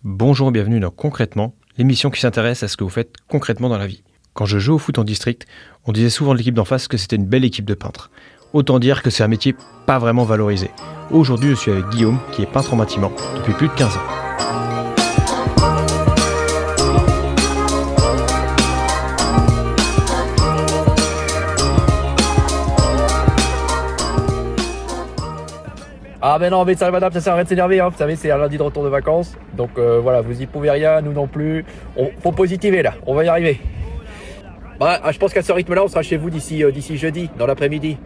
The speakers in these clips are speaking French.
Bonjour et bienvenue dans Concrètement, l'émission qui s'intéresse à ce que vous faites concrètement dans la vie. Quand je jouais au foot en district, on disait souvent de l'équipe d'en face que c'était une belle équipe de peintres. Autant dire que c'est un métier pas vraiment valorisé. Aujourd'hui, je suis avec Guillaume, qui est peintre en bâtiment depuis plus de 15 ans. Ah mais non, mais ça madame, ça sert à rien de s'énerver, hein. Vous savez, c'est un lundi de retour de vacances. Donc voilà, vous y pouvez rien, nous non plus. Faut positiver là, on va y arriver. Bah, je pense qu'à ce rythme-là, on sera chez vous d'ici jeudi, dans l'après-midi.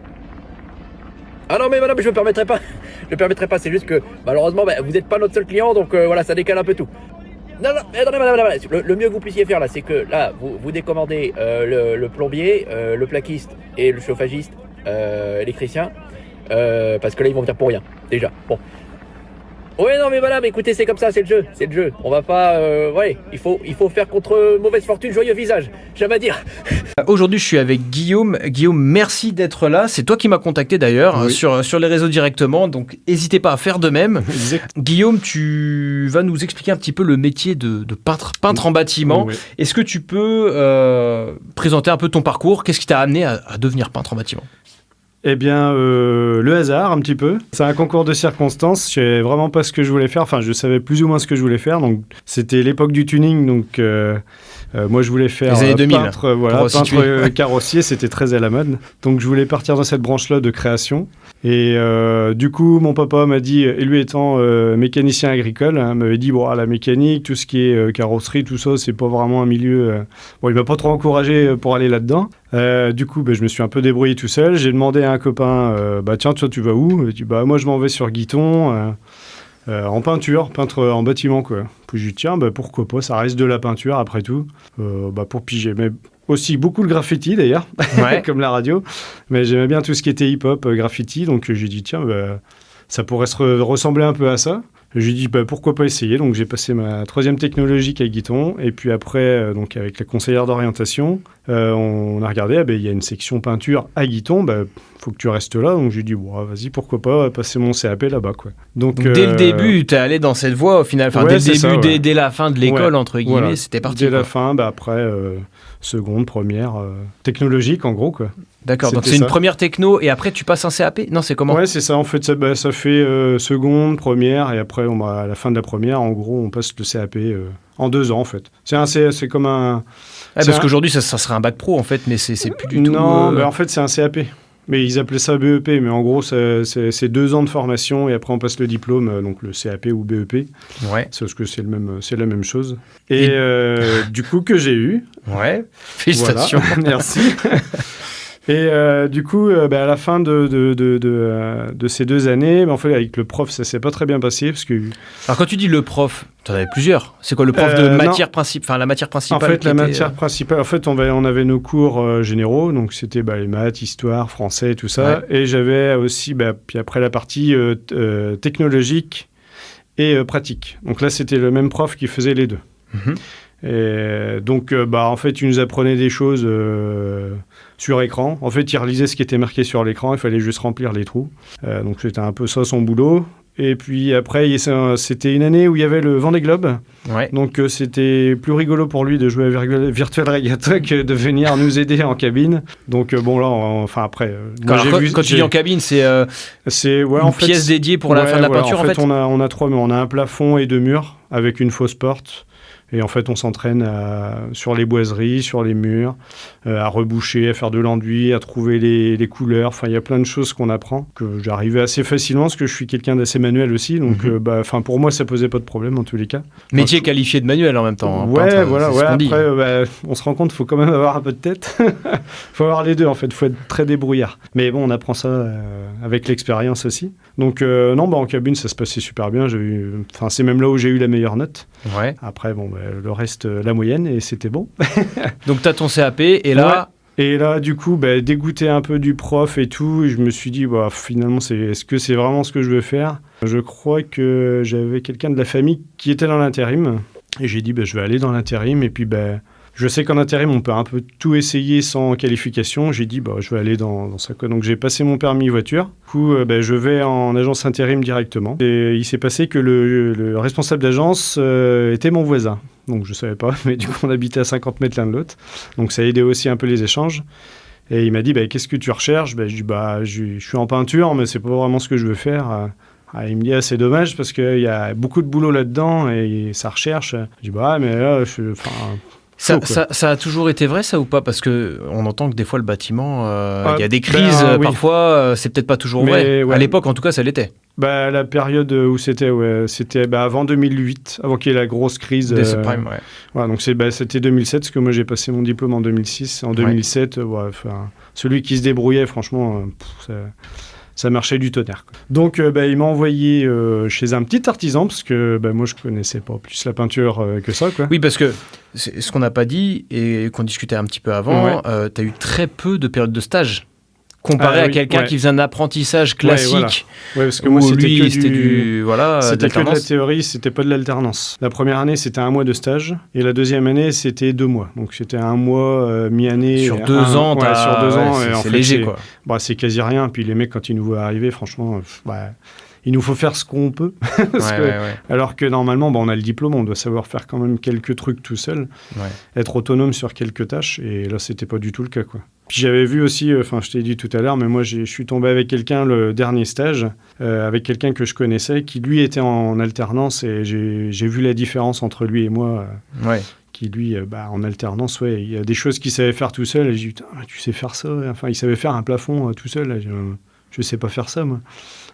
Ah non mais madame, je ne permettrai pas. Je ne permettrai pas, c'est juste que malheureusement, vous n'êtes pas notre seul client, donc voilà, ça décale un peu tout. Non, attendez madame, le mieux que vous puissiez faire là, c'est que là, vous décommandez le plombier, le plaquiste et le chauffagiste, électricien. Parce que là ils vont venir pour rien, déjà. Bon. Ouais non mais voilà, mais écoutez, c'est comme ça, c'est le jeu. On va pas, il faut faire contre mauvaise fortune, joyeux visage, j'aime à dire. Aujourd'hui, je suis avec Guillaume. Guillaume, merci d'être là. C'est toi qui m'as contacté d'ailleurs, oui. sur les réseaux directement, donc n'hésitez pas à faire de même. Exact. Guillaume, tu vas nous expliquer un petit peu le métier de peintre en bâtiment. Oui. Est-ce que tu peux présenter un peu ton parcours? Qu'est-ce qui t'a amené à devenir peintre en bâtiment? Eh bien, le hasard, un petit peu. C'est un concours de circonstances. Je savais vraiment pas ce que je voulais faire. Enfin, je savais plus ou moins ce que je voulais faire. Donc, c'était l'époque du tuning. Donc, moi, je voulais faire les années 2000, peintre carrossier. C'était très à la mode. Donc, je voulais partir dans cette branche-là de création. Et du coup, mon papa m'a dit, et lui étant mécanicien agricole, m'avait dit, bon, la mécanique, tout ce qui est carrosserie, tout ça, c'est pas vraiment un milieu... Bon, il m'a pas trop encouragé pour aller là-dedans. Du coup, je me suis un peu débrouillé tout seul. J'ai demandé à un copain, tiens, toi, tu vas où? Il dit, moi, je m'en vais sur Guiton, en peinture, peintre en bâtiment, quoi. Puis je dis, tiens, pourquoi pas, ça reste de la peinture, après tout, pour piger. Mais aussi beaucoup de graffiti, d'ailleurs, Ouais. comme la radio. Mais j'aimais bien tout ce qui était hip-hop, graffiti, donc j'ai dit, tiens, ça pourrait ressembler un peu à ça. J'ai dit, pourquoi pas essayer. Donc, j'ai passé ma 3e technologique à Guiton. Et puis après, donc avec la conseillère d'orientation, on a regardé, il y a une section peinture à Guiton. Faut que tu restes là. Donc, j'ai dit, vas-y, pourquoi pas passer mon CAP là-bas, quoi. Donc, dès le début, tu es allé dans cette voie au final. Enfin, ouais, dès le c'est début, ça, ouais. dès la fin de l'école, Ouais, entre guillemets, voilà. c'était parti. Dès la Quoi. fin, après, seconde, première, technologique, en gros, quoi. D'accord, donc C'était c'est une ça. première techno et après tu passes un CAP? Non, c'est comment? Ouais, c'est ça. En fait, ça fait seconde, première, et après, à la fin de la première, en gros, on passe le CAP en 2 ans, en fait. C'est comme un... Parce qu'aujourd'hui, ça serait un bac pro, en fait, mais c'est plus du tout... Non, en fait, c'est un CAP. Mais ils appelaient ça BEP, mais en gros, c'est 2 ans de formation, et après, on passe le diplôme, donc le CAP ou BEP. Ouais. Parce que c'est la même chose. Et du coup, que j'ai eu. Ouais, félicitations. Voilà. Merci. Et du coup, à la fin de ces 2 années, en fait, avec le prof, ça s'est pas très bien passé. Parce que, Alors, quand tu dis le prof, tu en avais plusieurs. C'est quoi le prof de matière principale? Enfin, la matière principale. En fait, la matière principale, en fait, on avait nos cours généraux, donc c'était les maths, histoire, français, tout ça. Ouais. Et j'avais aussi, puis après, la partie technologique et pratique. Donc là, c'était le même prof qui faisait les deux. Mm-hmm. Et donc, en fait, il nous apprenait des choses sur écran. En fait, il relisait ce qui était marqué sur l'écran. Il fallait juste remplir les trous. Donc, c'était un peu ça son boulot. Et puis après, c'était une année où il y avait le Vendée Globe. Ouais. Donc, c'était plus rigolo pour lui de jouer à Virtual Regatta que de venir nous aider en cabine. Donc, après... Quand tu dis en cabine, c'est une pièce dédiée pour la fin de la peinture, en fait. On a un plafond et 2 murs avec une fausse porte. Et en fait, on s'entraîne sur les boiseries, sur les murs, à reboucher, à faire de l'enduit, à trouver les couleurs. Enfin, il y a plein de choses qu'on apprend, que j'arrivais assez facilement, parce que je suis quelqu'un d'assez manuel aussi. Donc, pour moi, ça posait pas de problème, en tous les cas. Métier qualifié de manuel, en même temps. Ouais, peintre, voilà. ouais, après, on se rend compte qu'il faut quand même avoir un peu de tête. Il faut avoir les deux, en fait. Il faut être très débrouillard. Mais bon, on apprend ça avec l'expérience aussi. Donc, en cabine, ça se passait super bien. C'est même là où j'ai eu la meilleure note. Ouais. Après, le reste, la moyenne, et c'était bon. Donc, tu as ton CAP, et là... Ouais. Et là, du coup, dégoûté un peu du prof et tout, et je me suis dit, finalement, est-ce que c'est vraiment ce que je veux faire? Je crois que j'avais quelqu'un de la famille qui était dans l'intérim, et j'ai dit, je vais aller dans l'intérim, et puis, Je sais qu'en intérim, on peut un peu tout essayer sans qualification. J'ai dit, je vais aller dans ça. Donc, j'ai passé mon permis voiture. Du coup, je vais en agence intérim directement. Et il s'est passé que le responsable d'agence était mon voisin. Donc, je ne savais pas, mais du coup, on habitait à 50 mètres l'un de l'autre. Donc, ça aidait aussi un peu les échanges. Et il m'a dit, qu'est-ce que tu recherches ? Je dis, je suis en peinture, mais c'est pas vraiment ce que je veux faire. Il me dit, c'est dommage parce qu'il y a beaucoup de boulot là-dedans et ça recherche. Je dis, mais là, Ça a toujours été vrai, ça, ou pas ? Parce qu'on entend que des fois, le bâtiment, il y a des crises, oui. Parfois, c'est peut-être pas toujours vrai. Ouais. À l'époque, en tout cas, ça l'était. La période où c'était avant 2008, avant qu'il y ait la grosse crise. Des subprimes, ouais. Voilà, donc c'était 2007, parce que moi, j'ai passé mon diplôme en 2006. En 2007, celui qui se débrouillait, franchement, ça marchait du tonnerre, quoi. Donc, il m'a envoyé chez un petit artisan, parce que moi, je connaissais pas plus la peinture que ça, quoi. Oui, parce que ce qu'on n'a pas dit, et qu'on discutait un petit peu avant, tu as eu très peu de périodes de stage, comparé à quelqu'un qui faisait un apprentissage classique. Ouais, parce que moi, c'était que de la théorie, c'était pas de l'alternance. La première année, c'était 1 mois de stage, et la deuxième année, c'était 2 mois. Donc, c'était 1 mois, mi-année. Sur 2 ans, sur 2 ans. C'est léger, quoi. C'est quasi rien. Puis les mecs, quand ils nous voient arriver, franchement, il nous faut faire ce qu'on peut. Alors que normalement, on a le diplôme, on doit savoir faire quand même quelques trucs tout seul, être autonome sur quelques tâches. Et là, c'était pas du tout le cas, quoi. Puis j'avais vu aussi, je t'ai dit tout à l'heure, mais moi, je suis tombé avec quelqu'un le dernier stage, avec quelqu'un que je connaissais, qui lui était en alternance, et j'ai vu la différence entre lui et moi. Qui lui, en alternance, il y a des choses qu'il savait faire tout seul, et j'ai dit, tu sais faire ça ? Enfin, il savait faire un plafond tout seul. Je sais pas faire ça, moi.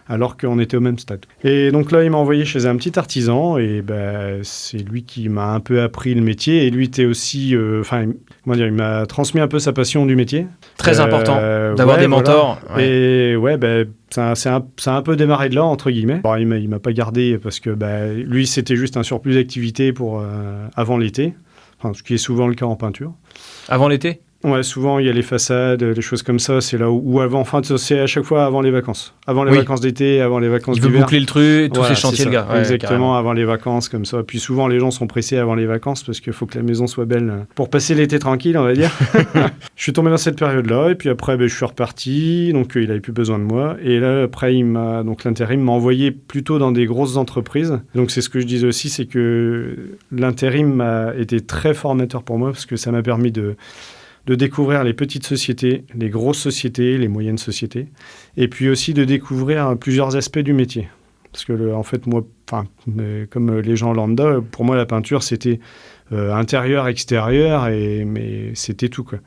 Alors qu'on était au même stade. Et donc là, il m'a envoyé chez un petit artisan, et c'est lui qui m'a un peu appris le métier, et lui était aussi, il m'a transmis un peu sa passion du métier. Très important d'avoir des mentors. Voilà. Et ça a un peu démarré de là, entre guillemets. Il m'a pas gardé parce que lui, c'était juste un surplus d'activité pour avant l'été, ce qui est souvent le cas en peinture. Avant l'été ? Ouais, souvent, il y a les façades, les choses comme ça. C'est là où avant, c'est à chaque fois avant les vacances. Avant les vacances d'été, avant les vacances d'hiver. Il veut boucler le truc, tous ces chantiers, le gars. Exactement, avant les vacances, comme ça. Puis souvent, les gens sont pressés avant les vacances parce qu'il faut que la maison soit belle pour passer l'été tranquille, on va dire. Je suis tombé dans cette période-là, et puis après, je suis reparti. Donc, il n'avait plus besoin de moi. Et là, après, l'intérim m'a envoyé plutôt dans des grosses entreprises. Donc, c'est ce que je disais aussi, c'est que l'intérim a été très formateur pour moi parce que ça m'a permis de découvrir les petites sociétés, les grosses sociétés, les moyennes sociétés, et puis aussi de découvrir plusieurs aspects du métier. Parce que, en fait, moi, comme les gens lambda, pour moi, la peinture, c'était intérieur, extérieur, mais c'était tout, quoi.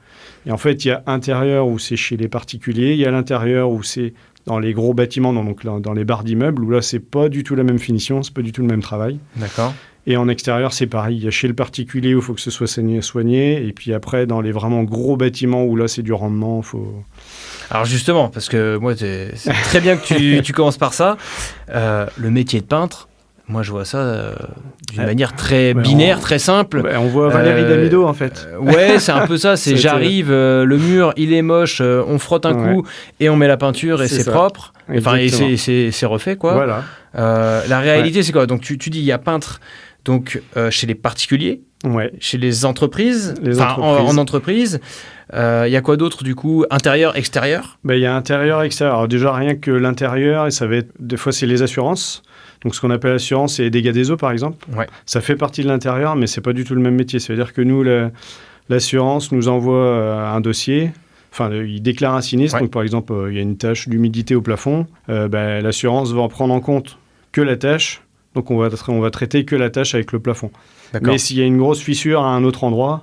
Et en fait, il y a intérieur où c'est chez les particuliers, il y a l'intérieur où c'est dans les gros bâtiments, donc dans les barres d'immeubles, où là, c'est pas du tout la même finition, c'est pas du tout le même travail. D'accord. Et en extérieur, c'est pareil. Il y a chez le particulier où il faut que ce soit soigné. Et puis après, dans les vraiment gros bâtiments où là, c'est du rendement, Alors justement, parce que moi, c'est très bien que tu commences par ça. Le métier de peintre, moi, je vois ça d'une manière très binaire, très simple. On voit Valérie Damido, en fait. C'est un peu ça. j'arrive, le mur, il est moche, on frotte un coup et on met la peinture et c'est propre. Enfin, et c'est refait, quoi. Voilà. La réalité, c'est quoi ? Donc, tu dis, il y a peintre... Donc, chez les particuliers, chez les entreprises, en entreprise, il y a quoi d'autre, du coup ? Intérieur, extérieur ? Il y a intérieur, extérieur. Alors, déjà, rien que l'intérieur, et ça va être, des fois, c'est les assurances. Donc, ce qu'on appelle assurance, c'est les dégâts des eaux, par exemple. Ça fait partie de l'intérieur, mais c'est pas du tout le même métier. Ça veut dire que nous, l'assurance nous envoie un dossier. Enfin, il déclare un sinistre. Donc, par exemple, il y a une tache d'humidité au plafond. L'assurance va en prendre en compte que la tache. Donc, on va traiter que la tache avec le plafond. D'accord. Mais s'il y a une grosse fissure à un autre endroit,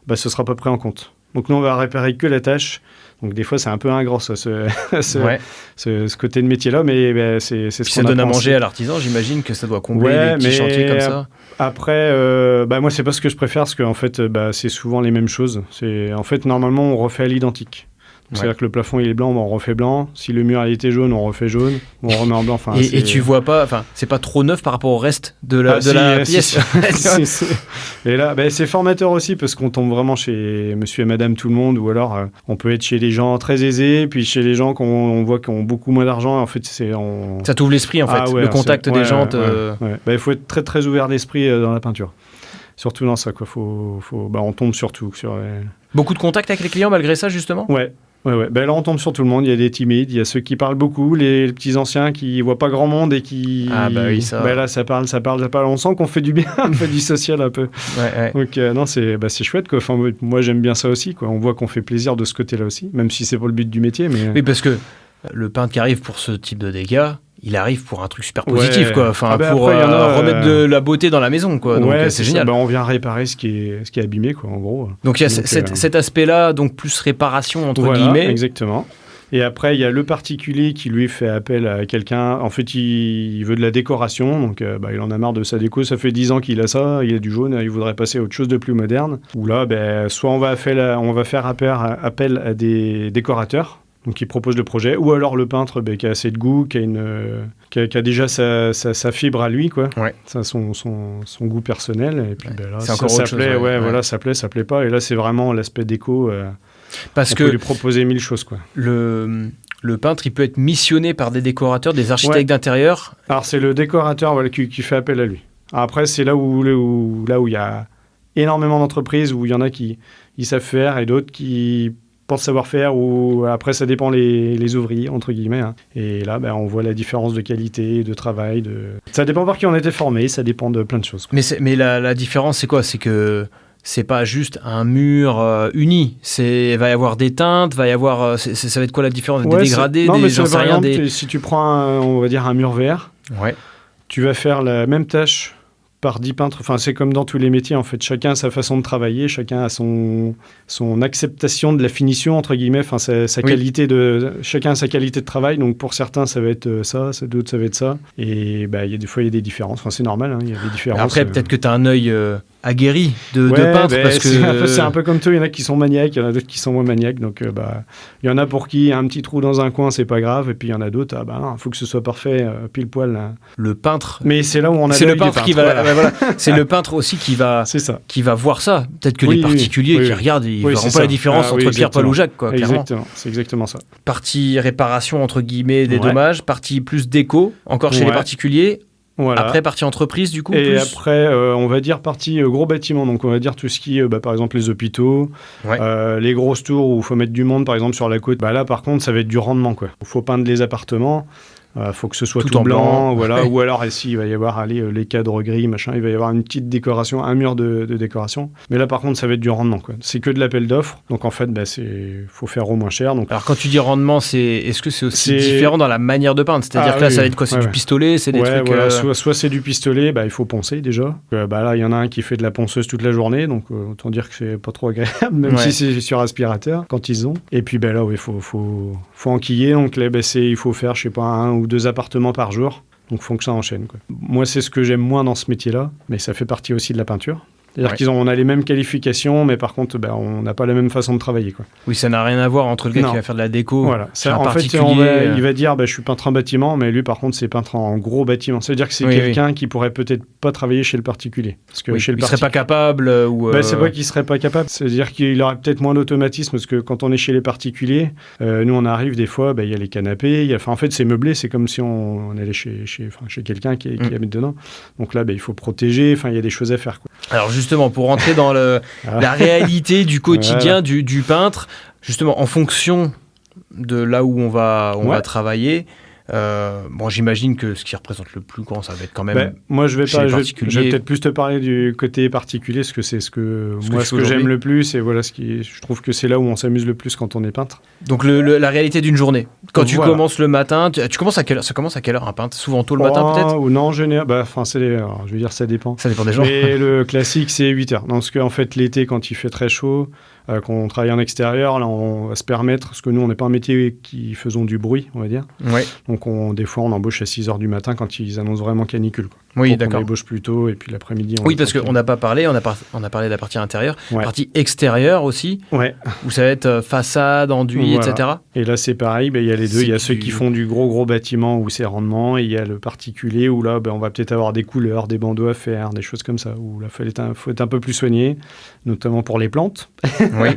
ce ne sera pas pris en compte. Donc, nous, on va réparer que la tache. Donc, des fois, c'est un peu ingrat, ça, ce côté de métier-là, mais c'est ce qu'on ça donne à manger à l'artisan, j'imagine que ça doit combler les petits chantiers comme ça. Après, moi, c'est pas ce que je préfère, parce qu'en fait, c'est souvent les mêmes choses. En fait, normalement, on refait à l'identique. C'est-à-dire que le plafond il est blanc, on refait blanc. Si le mur il était jaune, on refait jaune. On remet en blanc. Et tu vois pas, c'est pas trop neuf par rapport au reste de la pièce. Et là, c'est formateur aussi parce qu'on tombe vraiment chez monsieur et madame tout le monde, ou alors on peut être chez les gens très aisés, puis chez les gens qu'on voit qui ont beaucoup moins d'argent. En fait, ça t'ouvre l'esprit, en fait. Le contact des gens. Il faut être très très ouvert d'esprit dans la peinture. surtout dans ça, quoi. On tombe surtout sur... Beaucoup de contacts avec les clients malgré ça, justement ? Ouais. Ben là, on tombe sur tout le monde. Il y a des timides, il y a ceux qui parlent beaucoup, les petits anciens qui voient pas grand monde et qui... Ah bah oui, ça... Ben là, ça parle. On sent qu'on fait du bien, on fait du social un peu. Ouais. Donc non, c'est chouette, quoi. Enfin, moi, j'aime bien ça aussi, quoi. On voit qu'on fait plaisir de ce côté-là aussi, même si c'est pas le but du métier. Mais... Oui, parce que le peintre qui arrive pour ce type de dégâts, il arrive pour un truc super positif, quoi. Enfin, pour remettre de la beauté dans la maison, quoi. Donc c'est génial. On vient réparer ce qui est abîmé, quoi, en gros. Donc il y a cet aspect-là, donc plus réparation entre guillemets. Exactement. Et après, il y a le particulier qui lui fait appel à quelqu'un. En fait, il veut de la décoration, donc il en a marre de sa déco. Ça fait 10 ans qu'il a ça, il a du jaune, il voudrait passer à autre chose de plus moderne. Ou là, soit on va faire appel à des décorateurs. Donc, il propose le projet, ou alors le peintre qui a assez de goût, qui a déjà sa fibre à lui, quoi. Ouais. Son goût personnel. Et puis là, c'est encore autre chose. Voilà, ça plaît pas. Et là, c'est vraiment l'aspect déco. Parce que peut lui proposer 1000 choses, quoi. Le peintre, il peut être missionné par des décorateurs, des architectes d'intérieur. Alors, c'est le décorateur qui fait appel à lui. Après, c'est là où il y a énormément d'entreprises, où il y en a qui savent faire et d'autres qui pensent savoir faire, ou après ça dépend les ouvriers entre guillemets, hein. Et là on voit la différence de qualité, de travail, ça dépend par qui on a été formé, ça dépend de plein de choses, quoi. Mais la différence c'est quoi? C'est que c'est pas juste un mur uni, va y avoir des teintes, ça va être quoi la différence? Des dégradés, si tu prends on va dire un mur vert, tu vas faire la même tâche par 10 peintres. Enfin, c'est comme dans tous les métiers, en fait. Chacun a sa façon de travailler, chacun a son acceptation de la finition, entre guillemets, enfin, chacun a sa qualité de travail. Donc, pour certains, ça va être ça, d'autres, ça va être ça. Et des fois, il y a des différences. Enfin, c'est normal, hein, il y a des différences. Après, peut-être que tu as un œil aguerri de peintre. Parce que... c'est un peu comme tout. Il y en a qui sont maniaques, il y en a d'autres qui sont moins maniaques. Donc, il y en a pour qui un petit trou dans un coin, c'est pas grave. Et puis, il y en a d'autres, il faut que ce soit parfait, pile poil. Là. Le peintre. Mais c'est là où on a c'est le peintre qui va... Voilà. C'est le peintre aussi qui va voir ça. Peut-être que les particuliers qui regardent, ils ne verront pas la différence entre Pierre, Paul ou Jacques, quoi, clairement. C'est exactement ça. Partie réparation, entre guillemets, des dommages, partie plus déco, encore chez les particuliers. Voilà. Après, partie entreprise, du coup. Et après, on va dire partie gros bâtiment. Donc, on va dire tout ce qui est, par exemple, les hôpitaux, les grosses tours où il faut mettre du monde, par exemple, sur la côte. Là, par contre, ça va être du rendement, quoi. Il faut peindre les appartements. Faut que ce soit tout blanc, voilà. Ou alors ici il va y avoir les cadres gris, machin, il va y avoir une petite décoration, un mur de décoration. Mais là par contre ça va être du rendement, quoi. C'est que de l'appel d'offres, donc en fait faut faire au moins cher. Donc... Alors quand tu dis rendement, est-ce que c'est aussi différent dans la manière de peindre? C'est-à-dire que là ça va être quoi? C'est du pistolet, c'est des trucs. Voilà. Soit c'est du pistolet, il faut poncer déjà. Là il y en a un qui fait de la ponceuse toute la journée, donc autant dire que c'est pas trop agréable, même si c'est sur aspirateur quand ils ont. Et puis là il faut enquiller, donc là il faut faire je sais pas 1 ou 2 appartements par jour, donc il faut que ça enchaîne, quoi. Moi c'est ce que j'aime moins dans ce métier-là, mais ça fait partie aussi de la peinture. C'est-à-dire on a les mêmes qualifications, mais par contre, on n'a pas la même façon de travailler, quoi. Oui, ça n'a rien à voir entre le gars qui va faire de la déco. Voilà. En fait, il va dire, je suis peintre en bâtiment, mais lui, par contre, c'est peintre en gros bâtiment. C'est-à-dire que c'est quelqu'un qui pourrait peut-être pas travailler chez le particulier. Parce que il serait pas capable c'est pas qu'il serait pas capable. C'est-à-dire qu'il aurait peut-être moins d'automatisme, parce que quand on est chez les particuliers, nous, on arrive des fois, il y a les canapés. En fait, c'est meublé. C'est comme si on allait chez quelqu'un qui habite dedans. Donc là, il faut protéger. Enfin, il y a des choses à faire, quoi. Alors justement, pour rentrer dans la réalité du quotidien du peintre, justement en fonction de là où on va travailler, j'imagine que ce qui représente le plus grand, ça va être quand même. Moi, je vais peut-être plus te parler du côté particulier, parce que c'est ce que j'aime le plus, et voilà je trouve que c'est là où on s'amuse le plus quand on est peintre. Donc la réalité d'une journée. Quand tu commences le matin, tu commences à quelle heure? Ça commence à quelle heure un peintre? Souvent tôt le matin peut-être? Ou non, en général, je veux dire, ça dépend. Ça dépend des gens. Mais le classique, c'est 8 heures. Parce qu'en fait, l'été, quand il fait très chaud, quand on travaille en extérieur, là, on va se permettre, parce que nous, on n'est pas un métier qui faisons du bruit, on va dire. Ouais. Donc, des fois, on embauche à 6 heures du matin quand ils annoncent vraiment canicule, quoi. Oui, donc, d'accord. on embauche plus tôt, et puis l'après-midi, parce qu'on n'a pas parlé, on a parlé de la partie intérieure, partie extérieure aussi, où ça va être façade, enduit, etc. Et là, c'est pareil, il y a les deux. Il y a ceux qui font du gros bâtiment où c'est rendement, et il y a le particulier où là, on va peut-être avoir des couleurs, des bandeaux à faire, des choses comme ça, où là, il faut être un peu plus soigné, notamment pour les plantes. Oui.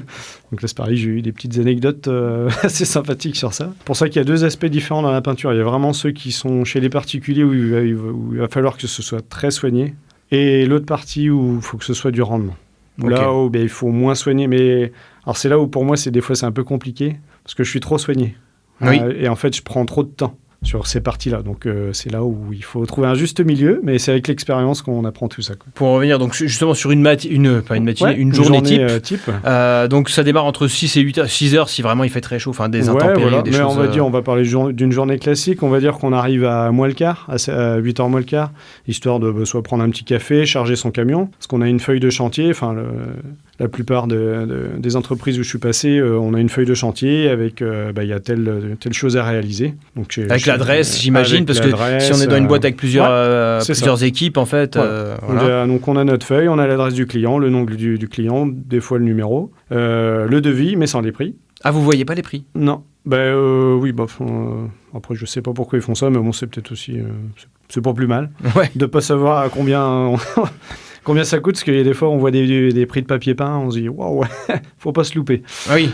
Donc là, c'est pareil, j'ai eu des petites anecdotes assez sympathiques sur ça. Pour ça qu'il y a 2 aspects différents dans la peinture. Il y a vraiment ceux qui sont chez les particuliers où il va falloir que ce soit très soigné. et l'autre partie où il faut que ce soit du rendement. Ok. Là où il faut moins soigner, mais alors c'est là où pour moi des fois c'est un peu compliqué parce que je suis trop soigné. Oui. Et en fait je prends trop de temps sur ces parties-là. Donc c'est là où il faut trouver un juste milieu, mais c'est avec l'expérience qu'on apprend tout ça, quoi. Pour en revenir donc justement sur une journée type. Donc ça démarre entre 6 et 8 heures, 6 heures si vraiment il fait très chaud, enfin des intempéries, voilà. des Mais choses. on va parler d'une journée classique. On va dire qu'on arrive à moins le quart, à 8 heures moins le quart, histoire de soit prendre un petit café, charger son camion, parce qu'on a une feuille de chantier. Enfin, la plupart des entreprises où je suis passé, on a une feuille de chantier avec il y a telle chose à réaliser. Donc avec l'adresse, j'imagine, parce que si on est dans une boîte avec plusieurs équipes, en fait. Voilà. Donc on a notre feuille, on a l'adresse du client, le nom du client, des fois le numéro, le devis, mais sans les prix. Ah, vous voyez pas les prix? Non. Oui, après je sais pas pourquoi ils font ça, mais bon, c'est peut-être aussi c'est pas plus mal de pas savoir à combien ça coûte, parce qu'il y a des fois on voit des prix de papier peint, on se dit waouh, faut pas se louper. Oui.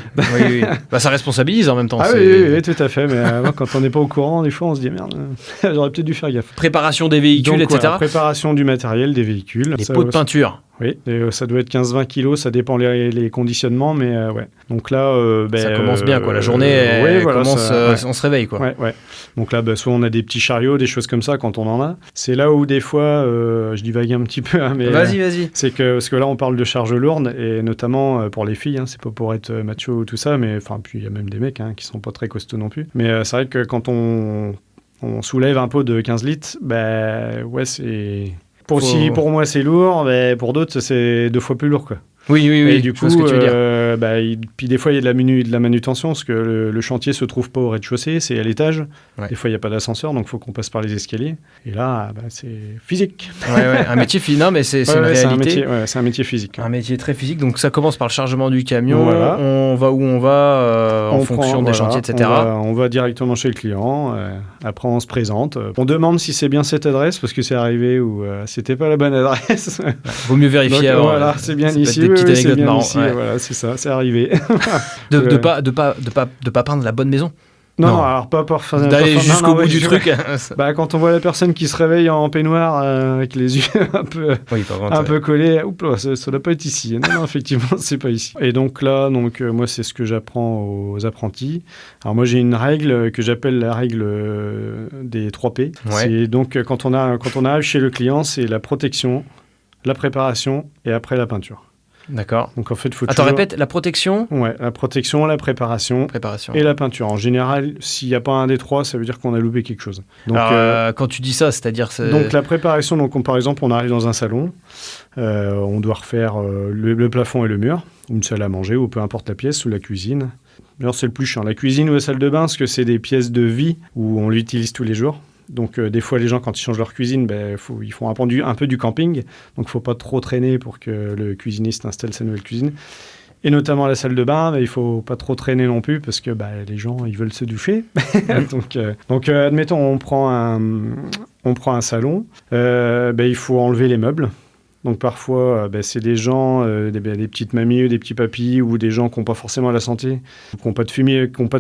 Bah, ça responsabilise en même temps. Oui, tout à fait, mais quand on n'est pas au courant, des fois on se dit merde, j'aurais peut-être dû faire gaffe. Préparation des véhicules, donc, etc. Préparation du matériel, des véhicules. Les pots de peinture. Oui, ça doit être 15-20 kilos, ça dépend les conditionnements, mais ouais. Donc là, ça commence bien, quoi. La journée commence, on se réveille, quoi. Ouais. Donc là, soit on a des petits chariots, des choses comme ça quand on en a. C'est là où des fois, je divague un petit peu, mais vas-y. C'est que parce que là, on parle de charges lourdes et notamment pour les filles. C'est pas pour être macho ou tout ça, mais enfin, puis il y a même des mecs qui sont pas très costauds non plus. Mais c'est vrai que quand on soulève un pot de 15 litres, c'est pour moi c'est lourd, mais pour d'autres c'est 2 fois plus lourd, quoi. Oui. Et du coup, ce que tu veux dire. puis des fois il y a de la manutention, parce que le chantier se trouve pas au rez-de-chaussée, c'est à l'étage. Ouais. Des fois il n'y a pas d'ascenseur, donc il faut qu'on passe par les escaliers. Et là, c'est physique. Un métier physique. Non, mais c'est une réalité. C'est un métier physique. Un métier très physique. Donc ça commence par le chargement du camion. Voilà. On va où on va en fonction des chantiers, etc. On va directement chez le client. Après, on se présente. On demande si c'est bien cette adresse, parce que c'est arrivé où c'était pas la bonne adresse. Vaut mieux vérifier avant. Voilà, c'est bien ici. Petite anecdote marrante. Voilà, c'est ça, c'est arrivé. de pas peindre la bonne maison. Non, alors pas pour faire d'aller jusqu'au bout du truc. Quand on voit la personne qui se réveille en peignoir avec les yeux un peu collés, ça doit pas être ici. Non, effectivement, c'est pas ici. Et donc là, moi, c'est ce que j'apprends aux apprentis. Alors moi, j'ai une règle que j'appelle la règle des 3P. Ouais. C'est donc quand on arrive chez le client, c'est la protection, la préparation et après la peinture. D'accord. Donc en fait, répète, la protection. Ouais, la protection, la préparation et la peinture. En général, s'il n'y a pas un des trois, ça veut dire qu'on a loupé quelque chose. Donc, alors, quand tu dis ça, c'est-à-dire donc la préparation, par exemple, on arrive dans un salon, on doit refaire le plafond et le mur, une salle à manger ou peu importe la pièce, ou la cuisine. D'ailleurs, c'est le plus chiant. La cuisine ou la salle de bain, parce que c'est des pièces de vie où on l'utilise tous les jours. Donc des fois, les gens, quand ils changent leur cuisine, ils font un peu du camping. Donc il ne faut pas trop traîner pour que le cuisiniste installe sa nouvelle cuisine. Et notamment la salle de bain, il ne faut pas trop traîner non plus, parce que les gens, ils veulent se doucher. donc admettons, on prend un salon, il faut enlever les meubles. Donc parfois, c'est des gens, des petites mamies ou des petits papis, ou des gens qui n'ont pas forcément la santé, qui n'ont pas de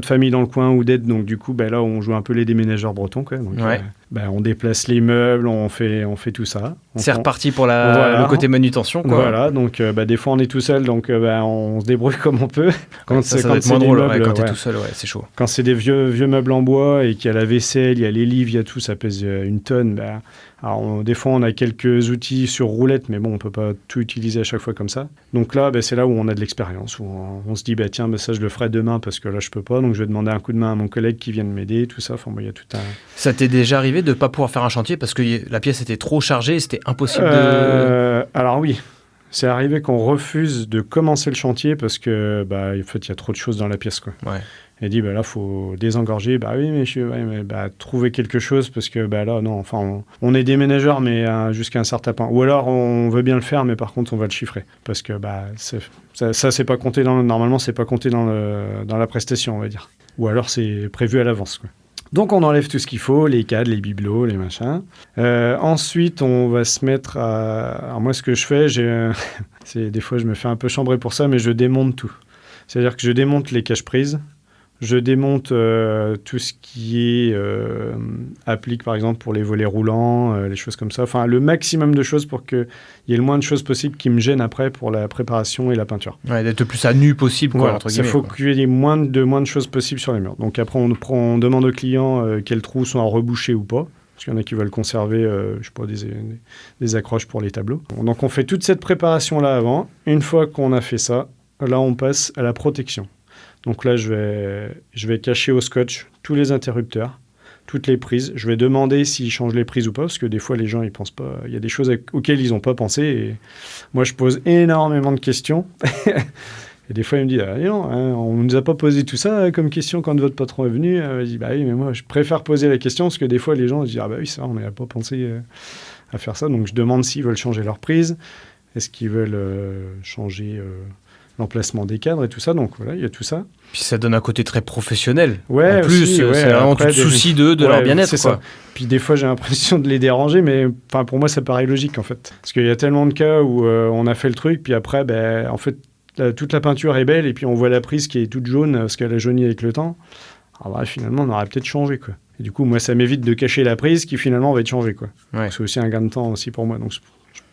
famille dans le coin ou d'aide. Donc du coup, là, on joue un peu les déménageurs bretons, quoi. Donc, on déplace les meubles, on fait tout ça. C'est reparti pour le côté manutention, quoi. Voilà, donc des fois on est tout seul, donc on se débrouille comme on peut. Ça doit être moins drôle, quand t'es tout seul, c'est chaud. Quand c'est des vieux meubles en bois et qu'il y a la vaisselle, il y a les livres, il y a tout, ça pèse une tonne. Alors, des fois, on a quelques outils sur roulette, mais bon, on ne peut pas tout utiliser à chaque fois comme ça. Donc là, c'est là où on a de l'expérience, où on se dit, tiens, ça, je le ferai demain parce que là, je ne peux pas, donc je vais demander un coup de main à mon collègue qui vient de m'aider, tout ça. Enfin, il y a tout un... Ça t'est déjà arrivé de ne pas pouvoir faire un chantier parce que la pièce était trop chargée et c'était impossible de... Alors oui, c'est arrivé qu'on refuse de commencer le chantier parce que, en fait, il y a trop de choses dans la pièce, quoi. Ouais. Et dit, là, faut désengorger. Oui, mais trouver quelque chose, parce que, là, non, enfin, on est déménageur, mais jusqu'à un certain point. Ou alors, on veut bien le faire, mais par contre, on va le chiffrer. Parce que, ça, c'est pas compté normalement, c'est pas compté dans la prestation, on va dire. Ou alors, c'est prévu à l'avance, quoi. Donc, on enlève tout ce qu'il faut, les cadres, les bibelots, les machins. Ensuite, on va se mettre à... Alors, moi, ce que je fais, des fois, je me fais un peu chambrer pour ça, mais je démonte tout. C'est-à-dire que je démonte les caches-prises. Je démonte tout ce qui est applique, par exemple, pour les volets roulants, les choses comme ça. Enfin, le maximum de choses pour qu'il y ait le moins de choses possibles qui me gênent après pour la préparation et la peinture. Ouais, d'être le plus à nu possible, quoi, Voilà, entre il guillemets. faut Quoi. qu'il y ait moins de choses possibles sur les murs. Donc après, on demande au client quels trous sont à reboucher ou pas. Parce qu'il y en a qui veulent conserver je sais pas, des accroches pour les tableaux. Donc on fait toute cette préparation-là avant. Une fois qu'on a fait ça, là on passe à la protection. Donc là, je vais cacher au scotch tous les interrupteurs, toutes les prises. Je vais demander s'ils changent les prises ou pas, parce que des fois, les gens, ils pensent pas. Il y a des choses auxquelles ils n'ont pas pensé. Et moi, je pose énormément de questions. Et des fois, ils me disent non, hein, on ne nous a pas posé tout ça comme question quand votre patron est venu. Je dis oui, mais moi, je préfère poser la question, parce que des fois, les gens disent oui, ça, on n'a pas pensé à faire ça. Donc, je demande s'ils veulent changer leur prise. Est-ce qu'ils veulent changer l'emplacement des cadres et tout ça. Donc voilà, il y a tout ça. Puis ça donne un côté très professionnel. Ouais, en plus, aussi, ouais, c'est vraiment après, tu te soucies de leur bien-être. C'est Quoi. ça. Puis des fois, j'ai l'impression de les déranger, mais pour moi, ça paraît logique en fait. Parce qu'il y a tellement de cas où on a fait le truc, puis après, en fait, toute la peinture est belle, et puis on voit la prise qui est toute jaune parce qu'elle a jauni avec le temps. Alors finalement, on aurait peut-être changé, quoi. Et du coup, moi, ça m'évite de cacher la prise qui finalement va être changée, quoi. Ouais. C'est aussi un gain de temps aussi pour moi. Donc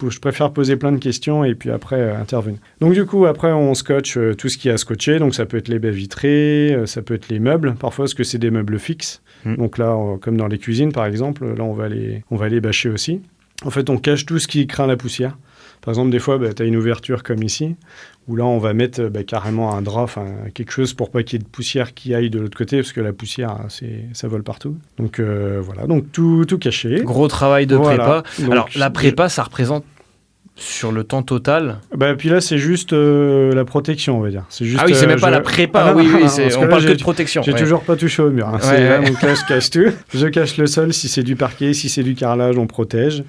je préfère poser plein de questions et puis après intervenir. Donc du coup, après, on scotche tout ce qui est à scotcher. Donc ça peut être les baies vitrées, ça peut être les meubles. Parfois, parce que c'est des meubles fixes. Donc là, comme dans les cuisines, par exemple, là, on va les bâcher aussi. En fait, on cache tout ce qui craint la poussière. Par exemple, des fois, tu as une ouverture comme ici, où là, on va mettre carrément un drap, quelque chose pour pas qu'il y ait de poussière qui aille de l'autre côté, parce que la poussière, ça vole partout. Donc voilà, donc tout caché. Gros travail de prépa. Donc, alors, la prépa, ça représente sur le temps total. Puis là, c'est juste la protection, on va dire. C'est juste, ah oui, c'est même pas la prépa. Oui, on parle que de protection. J'ai toujours pas touché au mur. Hein. Donc là, je cache tout. Je cache le sol. Si c'est du parquet, si c'est du carrelage, on protège.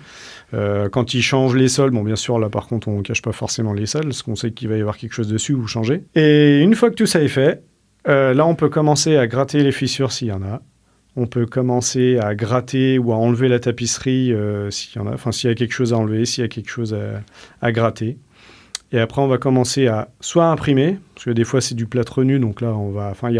Quand ils changent les sols, bien sûr, là, par contre, on ne cache pas forcément les sols, parce qu'on sait qu'il va y avoir quelque chose dessus ou changer. Et une fois que tout ça est fait, là, on peut commencer à gratter les fissures s'il y en a. On peut commencer à gratter ou à enlever la tapisserie s'il y en a. Enfin, s'il y a quelque chose à enlever, s'il y a quelque chose à gratter. Et après, on va commencer à soit imprimer, parce que des fois, c'est du plâtre nu, donc là, on va... Enfin, il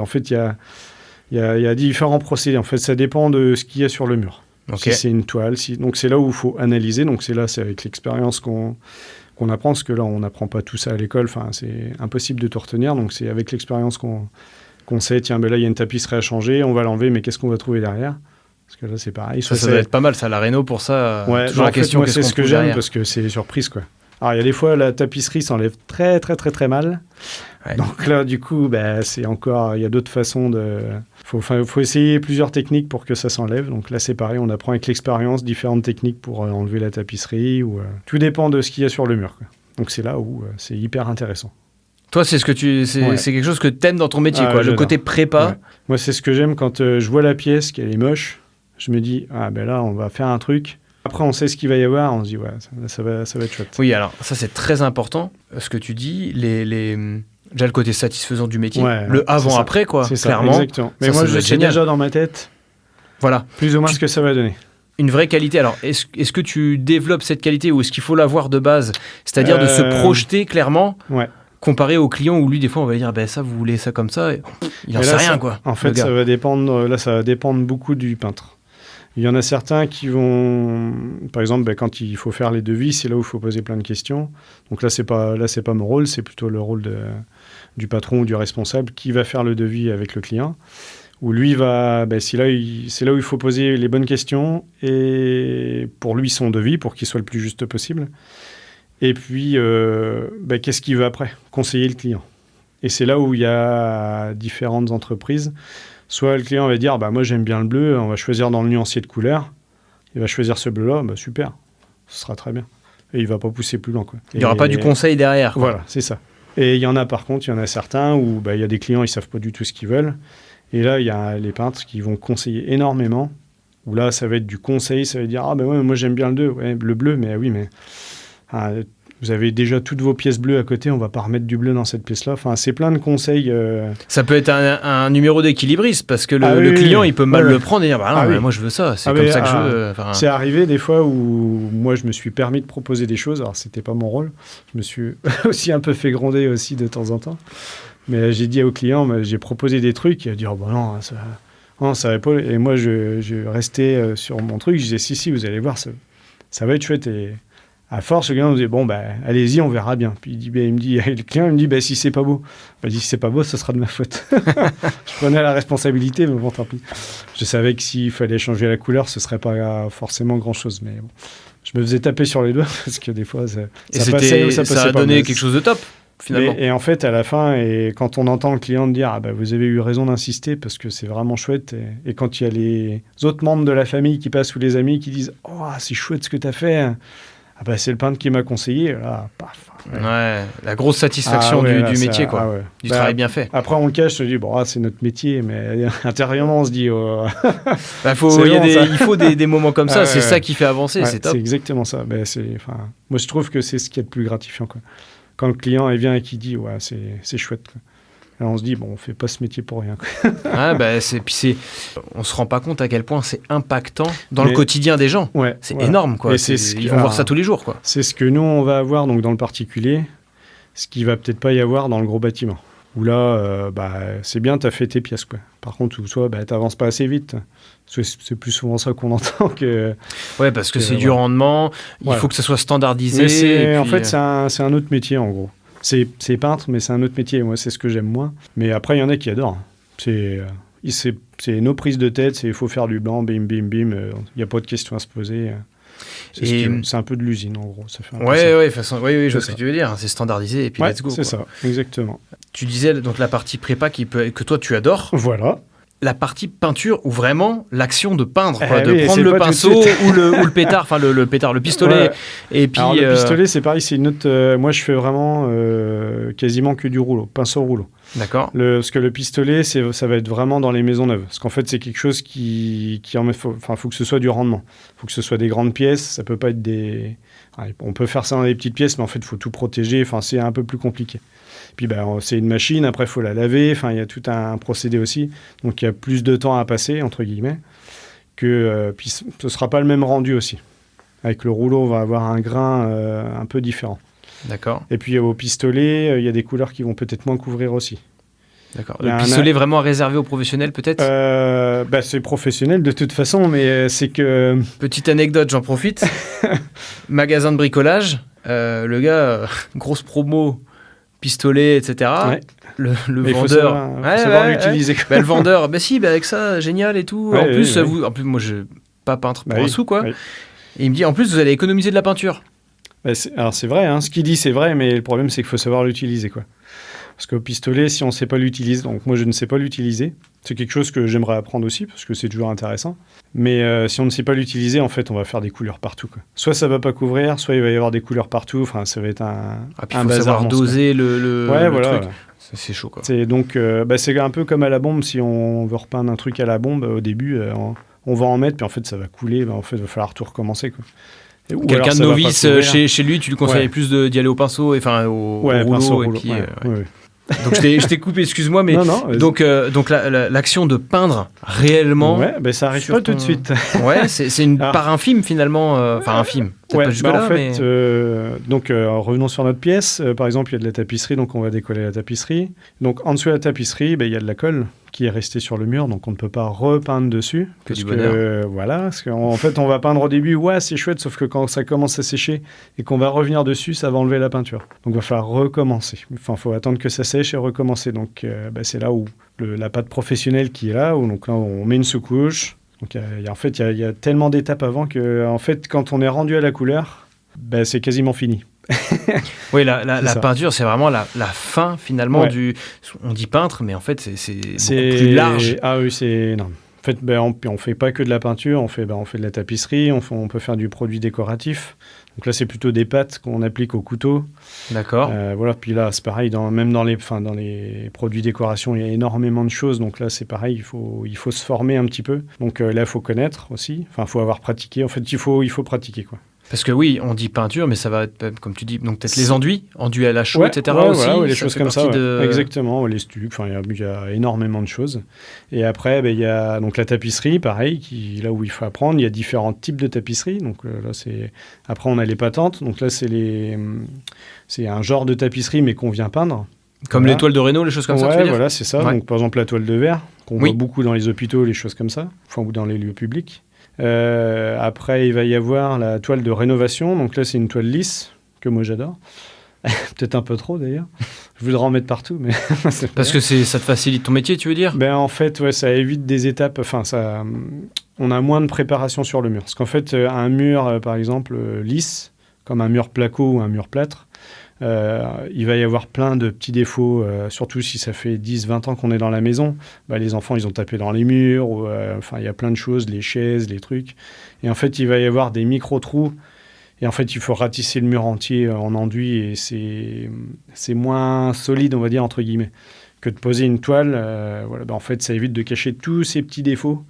y a différents procédés. En fait, ça dépend de ce qu'il y a sur le mur. Okay. Si c'est une toile, donc c'est là où il faut analyser. Donc c'est avec l'expérience qu'on apprend, parce que là, on n'apprend pas tout ça à l'école. Enfin, c'est impossible de tout retenir. Donc c'est avec l'expérience qu'on sait, tiens, là, il y a une tapisserie à changer, on va l'enlever, mais qu'est-ce qu'on va trouver derrière ? Parce que là, c'est pareil. Ça doit être pas mal, ça, la réno, pour ça. Ouais, toujours la question, moi, c'est ce que j'aime, derrière. parce que c'est surprise, quoi. Alors, il y a des fois, la tapisserie s'enlève très, très, très, très mal. Ouais. Donc là, du coup, c'est encore... Il y a d'autres façons de... Faut essayer plusieurs techniques pour que ça s'enlève. Donc là, c'est pareil, on apprend avec l'expérience différentes techniques pour enlever la tapisserie. Tout dépend de ce qu'il y a sur le mur, quoi. Donc c'est là où c'est hyper intéressant. Toi, c'est quelque chose que t'aimes dans ton métier, quoi. Le côté prépa. Ouais. Moi, c'est ce que j'aime quand je vois la pièce, qu'elle est moche. Je me dis, là, on va faire un truc. Après, on sait ce qu'il va y avoir. On se dit, ça va être chouette. Oui, alors, ça, c'est très important. Ce que tu dis, déjà le côté satisfaisant du métier, le avant-après, quoi, c'est clairement. Ça, exactement. Mais moi, je sais déjà dans ma tête plus ou moins ce que ça va donner. Une vraie qualité. Alors, est-ce que tu développes cette qualité ou est-ce qu'il faut l'avoir de base ? C'est-à-dire de se projeter clairement comparé au client où lui, des fois, on va dire ça, vous voulez ça comme ça. Il n'en sait rien, quoi. En fait, ça va dépendre beaucoup du peintre. Il y en a certains qui vont... Par exemple, quand il faut faire les devis, c'est là où il faut poser plein de questions. Donc là, c'est pas mon rôle, c'est plutôt le rôle du patron ou du responsable qui va faire le devis avec le client. Où lui va... c'est là où il faut poser les bonnes questions et pour lui, son devis, pour qu'il soit le plus juste possible. Et puis, qu'est-ce qu'il veut après ? Conseiller le client. Et c'est là où il y a différentes entreprises. Soit le client va dire, moi j'aime bien le bleu, on va choisir dans le nuancier de couleur. Il va choisir ce bleu-là, super, ce sera très bien. Et il ne va pas pousser plus loin, quoi. Il n'y aura pas du conseil derrière, quoi. Voilà, c'est ça. Et il y en a certains où il y a des clients, ils ne savent pas du tout ce qu'ils veulent. Et là, il y a les peintres qui vont conseiller énormément. Où là, ça va être du conseil, ça va dire, moi j'aime bien le bleu, mais oui, mais... Vous avez déjà toutes vos pièces bleues à côté, on va pas remettre du bleu dans cette pièce-là. Enfin, c'est plein de conseils. Ça peut être un numéro d'équilibriste parce que le oui, client, oui. il peut mal le prendre et dire bah non, Ah mais oui. moi je veux ça, c'est Ah comme oui, ça que je veux. C'est arrivé des fois où moi je me suis permis de proposer des choses. Alors c'était pas mon rôle. Je me suis aussi un peu fait gronder aussi de temps en temps. Mais j'ai dit au client, j'ai proposé des trucs. Il a dit oh bah non, ça va pas. Et moi je restais sur mon truc. Je disais si, vous allez voir, ça va être chouette. Et à force, le client me disait bon bah allez-y, on verra bien. Puis le client il me dit si c'est pas beau, si c'est pas beau, ce sera de ma faute. Je prenais la responsabilité, mais bon tant pis. Je savais que s'il fallait changer la couleur, ce serait pas forcément grand chose, mais bon, je me faisais taper sur les doigts parce que des fois ça passait ou ça passait ça a pas. donné quelque chose de top finalement. Et en fait, à la fin, et quand on entend le client dire vous avez eu raison d'insister parce que c'est vraiment chouette, et quand il y a les autres membres de la famille qui passent ou les amis qui disent c'est chouette ce que tu as fait. C'est le peintre qui m'a conseillé, là, paf. Ouais, la grosse satisfaction du métier, quoi. Du travail bien fait. Après, on le cache, on se dit, c'est notre métier, mais intérieurement, on se dit... il faut des moments comme ça, c'est ça qui fait avancer, c'est top. C'est exactement ça. Moi, je trouve que c'est ce qui est le plus gratifiant, quoi. Quand le client il vient et qu'il dit, c'est chouette, quoi. Alors on se dit, on fait pas ce métier pour rien, quoi. On se rend pas compte à quel point c'est impactant dans le quotidien des gens. Ouais, c'est énorme, quoi. Ils vont voir ça tous les jours, quoi. C'est ce que nous, on va avoir donc, dans le particulier, ce qui va peut-être pas y avoir dans le gros bâtiment. Où là, c'est bien, tu as fait tes pièces, quoi. Par contre, tu n'avances pas assez vite. C'est plus souvent ça qu'on entend que... Ouais, parce que c'est du rendement, il faut que ça soit standardisé. En fait, c'est un autre métier, en gros. C'est peintre, mais c'est un autre métier. Moi, c'est ce que j'aime moins. Mais après, il y en a qui adorent. C'est nos prises de tête. Il faut faire du blanc, bim, bim, bim. Il n'y a pas de questions à se poser. C'est un peu de l'usine, en gros. Ça fait je vois ce que tu veux dire. C'est standardisé et puis let's go. C'est ça, exactement. Tu disais donc la partie prépa que toi, tu adores. Voilà. La partie peinture où vraiment l'action de peindre, de prendre le pinceau ou le pétard, enfin le pistolet. Et puis, alors le pistolet, c'est pareil, c'est une autre. Moi, je fais vraiment quasiment que du rouleau, pinceau rouleau. D'accord. Parce que le pistolet, ça va être vraiment dans les maisons neuves. Parce qu'en fait, c'est quelque chose faut que ce soit du rendement. Il faut que ce soit des grandes pièces. Ça peut pas être des. On peut faire ça dans des petites pièces, mais en fait, il faut tout protéger. Enfin, c'est un peu plus compliqué. Puis c'est une machine, après il faut la laver, il y a tout un procédé aussi, donc il y a plus de temps à passer, entre guillemets, puis ce ne sera pas le même rendu aussi. Avec le rouleau, on va avoir un grain un peu différent. D'accord. Et puis au pistolet, il y a des couleurs qui vont peut-être moins couvrir aussi. D'accord. Le pistolet vraiment réservé aux professionnels peut-être c'est professionnel de toute façon, mais c'est que... Petite anecdote, j'en profite. Magasin de bricolage, le gars, grosse promo... pistolet, etc. Ouais. Le mais vendeur... Il faut savoir l'utiliser. Le vendeur, avec ça, génial et tout. Ouais, en plus, moi, je suis pas peintre pour un sou, quoi. Ouais. Et il me dit, en plus, vous allez économiser de la peinture. Alors, c'est vrai, ce qu'il dit, c'est vrai, mais le problème, c'est qu'il faut savoir l'utiliser, quoi. Parce qu'au pistolet, si on ne sait pas l'utiliser, donc moi, je ne sais pas l'utiliser. C'est quelque chose que j'aimerais apprendre aussi, parce que c'est toujours intéressant. Mais si on ne sait pas l'utiliser, en fait, on va faire des couleurs partout, quoi. Soit ça ne va pas couvrir, soit il va y avoir des couleurs partout. Enfin, ça va être un bazar. Il faut savoir doser le voilà. truc. C'est chaud, quoi. Donc, c'est un peu comme à la bombe. Si on veut repeindre un truc à la bombe, au début, on va en mettre, puis en fait, ça va couler. En fait, il va falloir tout recommencer, quoi. Quelqu'un de novice chez lui, tu lui conseillerais plus d'y aller au pinceau, au rouleau. Et puis, Donc je t'ai coupé, excuse-moi, mais non, donc l'action de peindre réellement. Ça arrive pas tout de suite. C'est une part infime finalement, enfin infime. Pas jusque-là, donc revenons sur notre pièce. Par exemple, il y a de la tapisserie, donc on va décoller la tapisserie. Donc en dessous de la tapisserie, il y a de la colle qui est restée sur le mur, donc on ne peut pas repeindre dessus. Parce qu'en fait, on va peindre au début, c'est chouette, sauf que quand ça commence à sécher et qu'on va revenir dessus, ça va enlever la peinture. Donc il va falloir recommencer. Enfin, il faut attendre que ça sèche et recommencer. Donc c'est là où la pâte professionnelle qui est là, donc là on met une sous-couche. Donc il y a tellement d'étapes avant que en fait, quand on est rendu à la couleur, c'est quasiment fini. Oui, la peinture, c'est vraiment la fin finalement du... On dit peintre, mais en fait, c'est beaucoup plus large. Ah oui, c'est énorme. En fait, on fait pas que de la peinture, on fait de la tapisserie, on peut faire du produit décoratif. Donc là, c'est plutôt des pâtes qu'on applique au couteau. D'accord. Puis là, c'est pareil, même dans les produits décoration, il y a énormément de choses. Donc là, c'est pareil, il faut se former un petit peu. Donc là, il faut connaître aussi. Enfin, il faut avoir pratiqué. En fait, il faut pratiquer, quoi. Parce que oui, on dit peinture, mais ça va être, comme tu dis, donc peut-être les enduits à la chaux, Ouais, etc. ouais, aussi. voilà, ouais, les ça choses fait comme ça. partie Ouais. Exactement, les stucs. Enfin, il y a énormément de choses. Et après, il y a donc la tapisserie, pareil, là où il faut apprendre. Il y a différents types de tapisserie. Donc là, après, on a les patentes. Donc là, c'est un genre de tapisserie, mais qu'on vient peindre. Comme Voilà. les toiles de Raynaud, les choses comme ça, tu veux Ouais, dire voilà, c'est ça. Ouais. Donc, par exemple, la toile de verre, qu'on Oui. voit beaucoup dans les hôpitaux, les choses comme ça, enfin, ou dans les lieux publics. Après, il va y avoir la toile de rénovation. Donc là, c'est une toile lisse, que moi, j'adore. Peut-être un peu trop, d'ailleurs. Je voudrais en mettre partout, mais... Parce que ça te facilite ton métier, tu veux dire? Ben, en fait, ouais, ça évite des étapes. Enfin, on a moins de préparation sur le mur. Parce qu'en fait, un mur, par exemple, lisse, comme un mur placo ou un mur plâtre, il va y avoir plein de petits défauts, surtout si ça fait 10-20 ans qu'on est dans la maison. Bah, les enfants, ils ont tapé dans les murs, enfin, il y a plein de choses, les chaises, les trucs. Et en fait, il va y avoir des micro-trous. Et en fait, il faut ratisser le mur entier en enduit et c'est moins solide, on va dire, entre guillemets, que de poser une toile. Voilà, bah, en fait, ça évite de cacher tous ces petits défauts.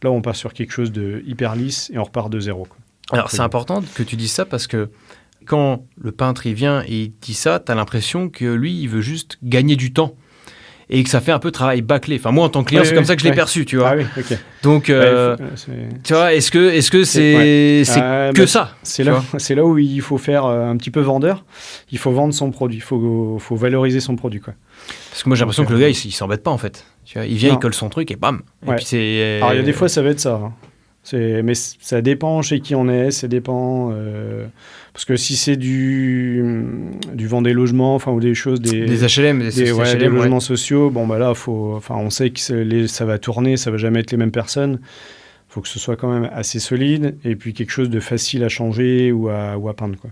Là, on passe sur quelque chose de hyper lisse et on repart de zéro, quoi. Alors, c'est important que tu dises ça parce que quand le peintre il vient et il dit ça, tu as l'impression que lui, il veut juste gagner du temps et que ça fait un peu travail bâclé. Enfin, moi, en tant que client, Oui, c'est comme oui, ça que je l'ai oui. perçu, tu vois. Ah oui, ok. Donc, tu vois, est-ce que c'est que ça C'est tu là, vois c'est là où il faut faire un petit peu vendeur. Il faut vendre son produit. Il faut valoriser son produit, quoi. Parce que moi, j'ai l'impression que le gars, il s'embête pas, en fait. Tu vois, il vient, Non. il colle son truc et bam. Et Ouais. puis c'est... Alors, il y a des fois, ça va être ça. Hein. Mais ça dépend chez qui on est, ça dépend... parce que si c'est du vend des logements, enfin, ou des choses... Des HLM, des des HLM, ouais. logements sociaux, bon, bah là, on sait que ça va tourner, ça va jamais être les mêmes personnes. Il faut que ce soit quand même assez solide, et puis quelque chose de facile à changer ou à peindre, quoi.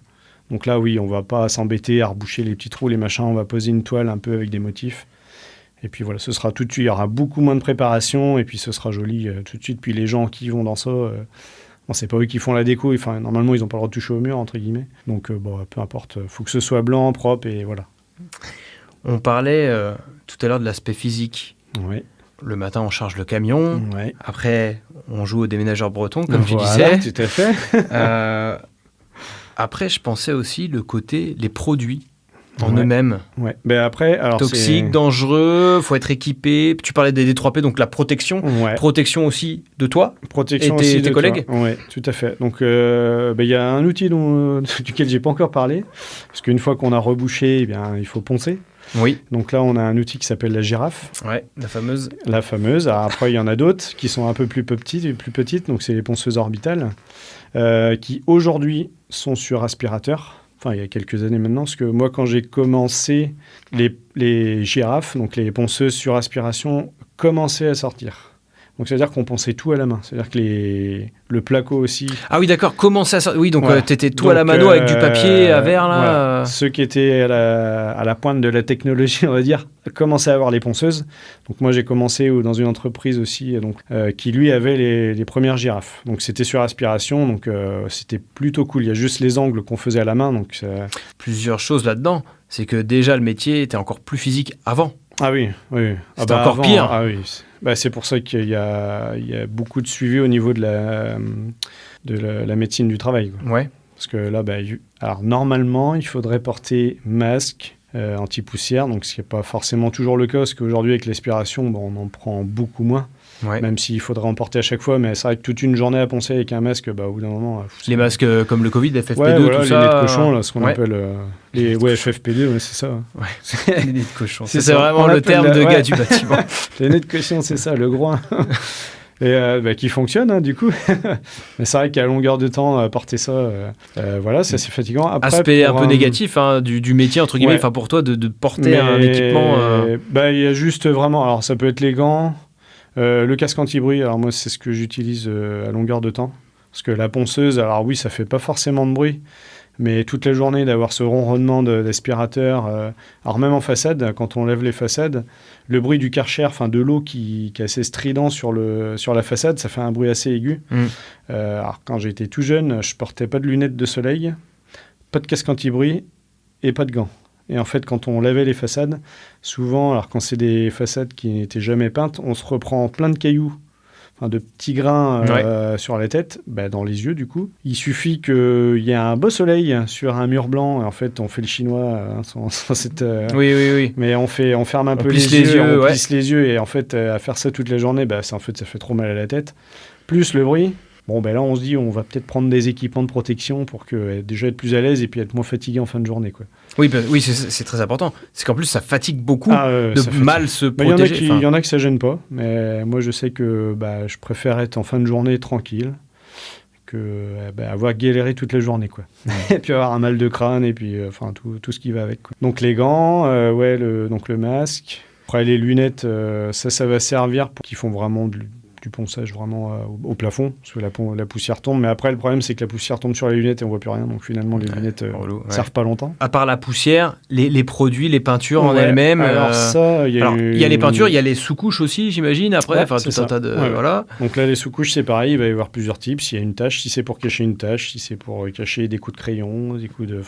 Donc là, oui, on va pas s'embêter à reboucher les petits trous, les machins, on va poser une toile un peu avec des motifs. Et puis voilà, ce sera tout de suite, il y aura beaucoup moins de préparation, et puis ce sera joli tout de suite. Puis les gens qui vont dans ça, bon, c'est pas eux qui font la déco, enfin, normalement, ils n'ont pas le droit de toucher au mur, entre guillemets. Donc, bon, peu importe, il faut que ce soit blanc, propre, et voilà. On parlait tout à l'heure de l'aspect physique. Ouais. Le matin, on charge le camion. Ouais. Après, on joue au déménageur breton, comme tu Voilà, disais. tout à fait. Après, je pensais aussi le côté, les produits en Ouais. eux-mêmes. Ouais. Ben après, alors Toxiques, dangereux, faut être équipé. Tu parlais des D3P, donc la protection. Ouais. Protection aussi de toi. Protection Et tes aussi de collègues. Oui, tout à fait. Donc, il y a un outil duquel j'ai pas encore parlé, parce qu'une fois qu'on a rebouché, eh bien, il faut poncer. Oui. Donc là, on a un outil qui s'appelle la girafe, Ouais, la fameuse. la fameuse. Alors, après, il y en a d'autres qui sont un peu plus petites, donc c'est les ponceuses orbitales, qui aujourd'hui sont sur aspirateur. Enfin, il y a quelques années maintenant, parce que moi, quand j'ai commencé, les girafes, donc les ponceuses sur aspiration, commençaient à sortir. Donc, c'est-à-dire qu'on ponçait tout à la main. C'est-à-dire que le placo aussi. Ah oui, d'accord. Comment ça sort. Oui, donc Voilà. t'étais tout à la mano avec du papier à verre, là. Voilà. Ceux qui étaient à la pointe de la technologie, on va dire, commençaient à avoir les ponceuses. Donc moi, j'ai commencé dans une entreprise aussi qui, lui, avait les premières girafes. Donc c'était sur aspiration, donc c'était plutôt cool. Il y a juste les angles qu'on faisait à la main. Donc Plusieurs choses là-dedans. C'est que déjà, le métier était encore plus physique avant. Ah oui, oui. C'était encore pire. Ah oui. C'est pour ça qu'il y a beaucoup de suivi au niveau de la médecine du travail, quoi. Ouais. Parce que là, alors normalement, il faudrait porter masque anti-poussière, donc ce qui n'est pas forcément toujours le cas, parce qu'aujourd'hui, avec l'aspiration, on en prend beaucoup moins, Ouais. même s'il faudrait en porter à chaque fois, mais c'est vrai que toute une journée à poncer avec un masque, au bout d'un moment... Les masques comme le Covid, FFP2, ouais, voilà, tout les ça. nez de cochon, là, ce qu'on Ouais. appelle les FFP2, ouais, c'est ça. Ouais. Les nez de cochon. C'est C'est ça. vraiment On le appelle terme de ouais. gars du bâtiment. Les nez de cochon, c'est ça, le groin. Et qui fonctionne, hein, du coup. Mais c'est vrai qu'à longueur de temps, porter ça, voilà, c'est assez fatigant. Après, Aspect un pour peu négatif hein, du métier, entre guillemets, Ouais. enfin pour toi, de porter un équipement. Il y a juste vraiment... Alors, ça peut être les gants, le casque anti-bruit. Alors, moi, c'est ce que j'utilise à longueur de temps. Parce que la ponceuse, alors oui, ça fait pas forcément de bruit, mais toute la journée, d'avoir ce ronronnement d'aspirateur, alors même en façade, quand on lève les façades, le bruit du Karcher, enfin de l'eau qui est assez strident sur la façade, ça fait un bruit assez aigu. Alors, quand j'étais tout jeune, je portais pas de lunettes de soleil, pas de casque anti-bruit et pas de gants. Et en fait, quand on lavait les façades, souvent, alors quand c'est des façades qui n'étaient jamais peintes, on se reprend plein de cailloux. de petits grains sur la tête, dans les yeux du coup. Il suffit qu'il y ait un beau soleil sur un mur blanc. En fait, on fait le chinois sans cette... Oui. Mais on ferme un peu plisse les yeux, on ouais. plisse les yeux et en fait, à faire ça toute la journée, ça fait trop mal à la tête. Plus le bruit. Bon, là, on se dit, on va peut-être prendre des équipements de protection pour déjà être plus à l'aise et puis être moins fatigué en fin de journée, quoi. Oui, c'est très important. C'est qu'en plus, ça fatigue beaucoup mal se Il protéger. Il y en a que ça gêne pas, mais moi, je sais que je préfère être en fin de journée tranquille que avoir galéré toute la journée, quoi. Et puis avoir un mal de crâne et puis tout ce qui va avec, quoi. Donc les gants, donc le masque. Après, les lunettes, ça va servir pour qu'ils font vraiment du ponçage vraiment au plafond, parce que la poussière tombe. Mais après, le problème, c'est que la poussière tombe sur les lunettes et on voit plus rien. Donc finalement, les lunettes ne servent pas longtemps. À part la poussière, les produits, les peintures en elles-mêmes. Alors ça, il y a les peintures, il y a les sous-couches aussi, j'imagine. Après, tout un tas de voilà. Donc là, les sous-couches, c'est pareil. Il va y avoir plusieurs types. S'il y a une tache, si c'est pour cacher une tache, si c'est pour cacher des coups de crayon, des coups de,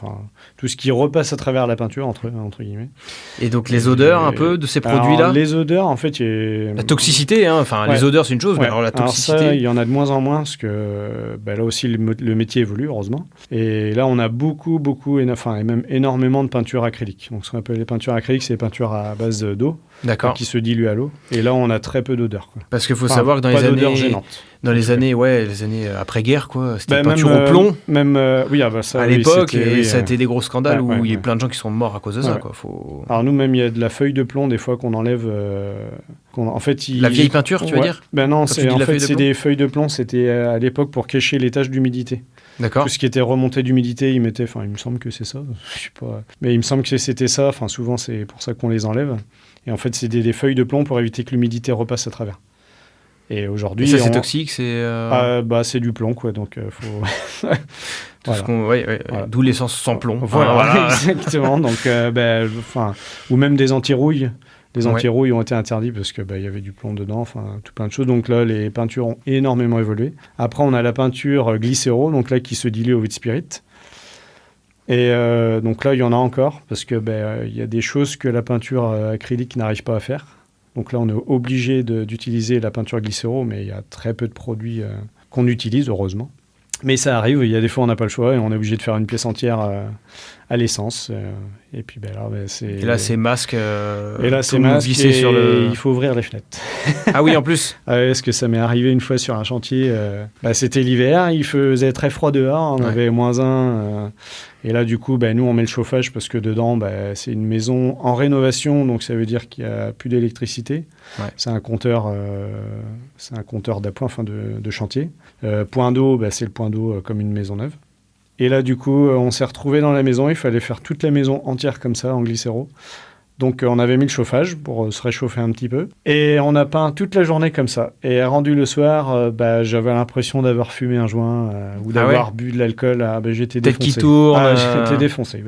tout ce qui repasse à travers la peinture entre guillemets. Et donc les odeurs un peu de ces produits-là. Alors, les odeurs, en fait, la toxicité, les odeurs, c'est une chose. Mais alors la toxicité. Alors ça, il y en a de moins en moins parce que là aussi le métier évolue heureusement. Et là, on a beaucoup et même énormément de peintures acryliques. Donc ce qu'on appelle les peintures acryliques, c'est les peintures à base d'eau. D'accord. Qui se diluent à l'eau. Et là, on a très peu d'odeur, quoi. Parce qu'il faut savoir que dans les années après-guerre, quoi, c'était peinture au plomb. Ça, à l'époque, ça a été des gros scandales où il y a plein de gens qui sont morts à cause de ça, quoi. Alors nous, même, il y a de la feuille de plomb des fois qu'on enlève. En fait, la vieille peinture, tu veux dire ? Non, c'est des feuilles de plomb. C'était à l'époque pour cacher les taches d'humidité. D'accord. Tout ce qui était remonté d'humidité, ils mettaient. Il me semble que c'est ça. Je sais pas. Mais il me semble que c'était ça. Souvent, c'est pour ça qu'on les enlève. Et en fait, c'est des feuilles de plomb pour éviter que l'humidité repasse à travers. Et aujourd'hui, ça, c'est toxique, c'est. C'est du plomb, quoi. Donc, faut. D'où l'essence sans plomb. Voilà. Exactement. Donc, ou même des anti-rouilles. Les anti-rouilles ont été interdits parce que y avait du plomb dedans, tout plein de choses. Donc là, les peintures ont énormément évolué. Après, on a la peinture glycéro, donc là qui se dilue au vide spirit. Et donc là, il y en a encore parce que y a des choses que la peinture acrylique n'arrive pas à faire. Donc là, on est obligé d'utiliser la peinture glycéro, mais il y a très peu de produits qu'on utilise, heureusement. Mais ça arrive, il y a des fois on n'a pas le choix et on est obligé de faire une pièce entière à l'essence. Et puis c'est... Et là c'est masque. Et là c'est masque sur il faut ouvrir les fenêtres. Ah oui, en plus. Parce que ça m'est arrivé une fois sur un chantier. C'était l'hiver, il faisait très froid dehors, on avait -1. Et là du coup, nous on met le chauffage parce que dedans, c'est une maison en rénovation, donc ça veut dire qu'il n'y a plus d'électricité. Ouais. C'est un compteur d'appoint, de chantier. Point d'eau, c'est le point d'eau comme une maison neuve. Et là, du coup, on s'est retrouvés dans la maison. Il fallait faire toute la maison entière comme ça, en glycéro. Donc, on avait mis le chauffage pour se réchauffer un petit peu. Et on a peint toute la journée comme ça. Et rendu le soir, j'avais l'impression d'avoir fumé un joint ou d'avoir bu de l'alcool. J'étais défoncé. Tête qui tourne. J'étais défoncé.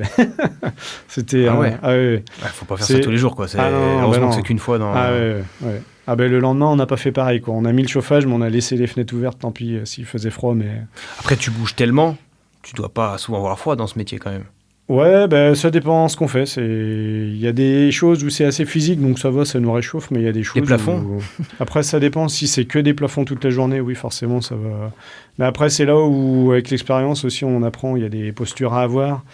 C'était... faut pas faire ça tous les jours, quoi. Heureusement que c'est qu'une fois dans... Le lendemain, on n'a pas fait pareil, quoi. On a mis le chauffage, mais on a laissé les fenêtres ouvertes. Tant pis s'il faisait froid, mais... Après, tu bouges tellement, tu dois pas souvent avoir froid dans ce métier, quand même. Ouais, ça dépend de ce qu'on fait. Il y a des choses où c'est assez physique, donc ça va, ça nous réchauffe, mais il y a des choses Les plafonds Après, ça dépend. Si c'est que des plafonds toute la journée, oui, forcément, ça va... Mais après, c'est là où, avec l'expérience aussi, on apprend. Il y a des postures à avoir.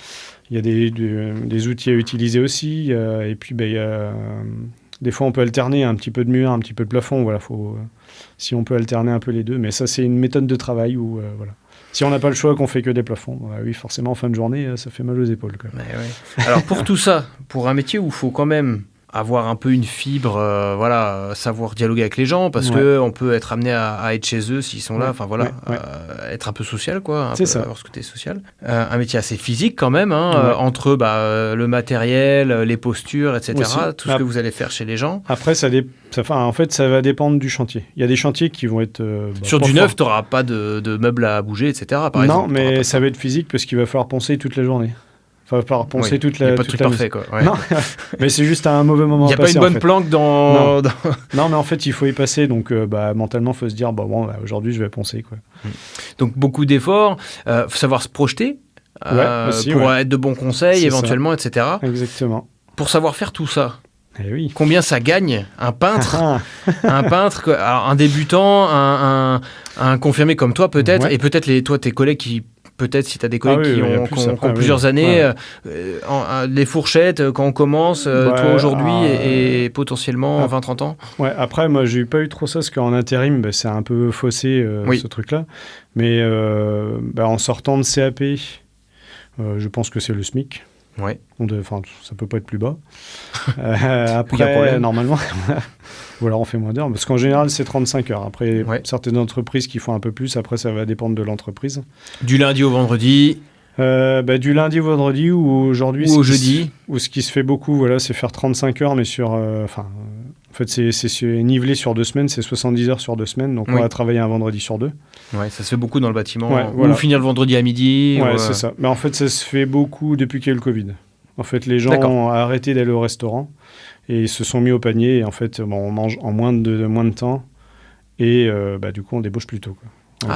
Il y a des outils à utiliser aussi. Et puis, des fois, on peut alterner un petit peu de mur, un petit peu de plafond. Voilà, si on peut alterner un peu les deux. Mais ça, c'est une méthode de travail où... Si on n'a pas le choix, qu'on fait que des plafonds, oui, forcément, en fin de journée, ça fait mal aux épaules, quoi. Alors, pour tout ça, pour un métier où il faut quand même avoir un peu une fibre, savoir dialoguer avec les gens, parce qu'on peut être amené à être chez eux s'ils sont là, être un peu social, quoi, avoir ce côté social. Un métier assez physique quand même, entre le matériel, les postures, etc., tout ce que vous allez faire chez les gens. Après, ça va dépendre du chantier. Il y a des chantiers qui vont être... Sur du neuf, tu n'auras pas de meubles à bouger, etc., par exemple. Non, mais ça va être physique parce qu'il va falloir poncer toute la journée. Enfin, par penser toute la... Il n'y a pas de truc parfait, quoi. Ouais. Non, mais c'est juste un mauvais moment à passer. Il n'y a pas une bonne planque dans... Non, mais en fait, il faut y passer. Donc, mentalement, il faut se dire, aujourd'hui, je vais poncer, quoi. Donc, beaucoup d'efforts. Faut savoir se projeter pour être de bons conseils, éventuellement, etc. Exactement. Pour savoir faire tout ça, Eh oui. Combien ça gagne un peintre, alors un débutant, un confirmé comme toi peut-être, et peut-être tes collègues qui, peut-être si tu as des collègues qui ont plusieurs années, les fourchettes quand on commence, toi aujourd'hui et potentiellement 20-30 ans. Ouais, après moi j'ai pas eu trop ça parce qu'en intérim c'est un peu faussé ce truc-là, mais en sortant de CAP, je pense que c'est le SMIC. Ouais. Enfin, ça peut pas être plus bas. Après, normalement, ou alors on fait moins d'heures, parce qu'en général, c'est 35 heures. Après, certaines entreprises qui font un peu plus, après, ça va dépendre de l'entreprise. Du lundi au vendredi du lundi au vendredi ou aujourd'hui. Ou au jeudi. Ou ce qui se fait beaucoup, voilà, c'est faire 35 heures, mais sur... en fait, c'est nivelé sur 2 semaines, c'est 70 heures sur 2 semaines, donc on va travailler un vendredi sur 2. Ouais, ça se fait beaucoup dans le bâtiment. Ou finir le vendredi à midi. Ouais, c'est ça. Mais en fait, ça se fait beaucoup depuis qu'il y a eu le Covid. En fait, les gens ont arrêté d'aller au restaurant et ils se sont mis au panier. Et en fait, on mange en moins de temps et du coup, on débauche plus tôt, quoi.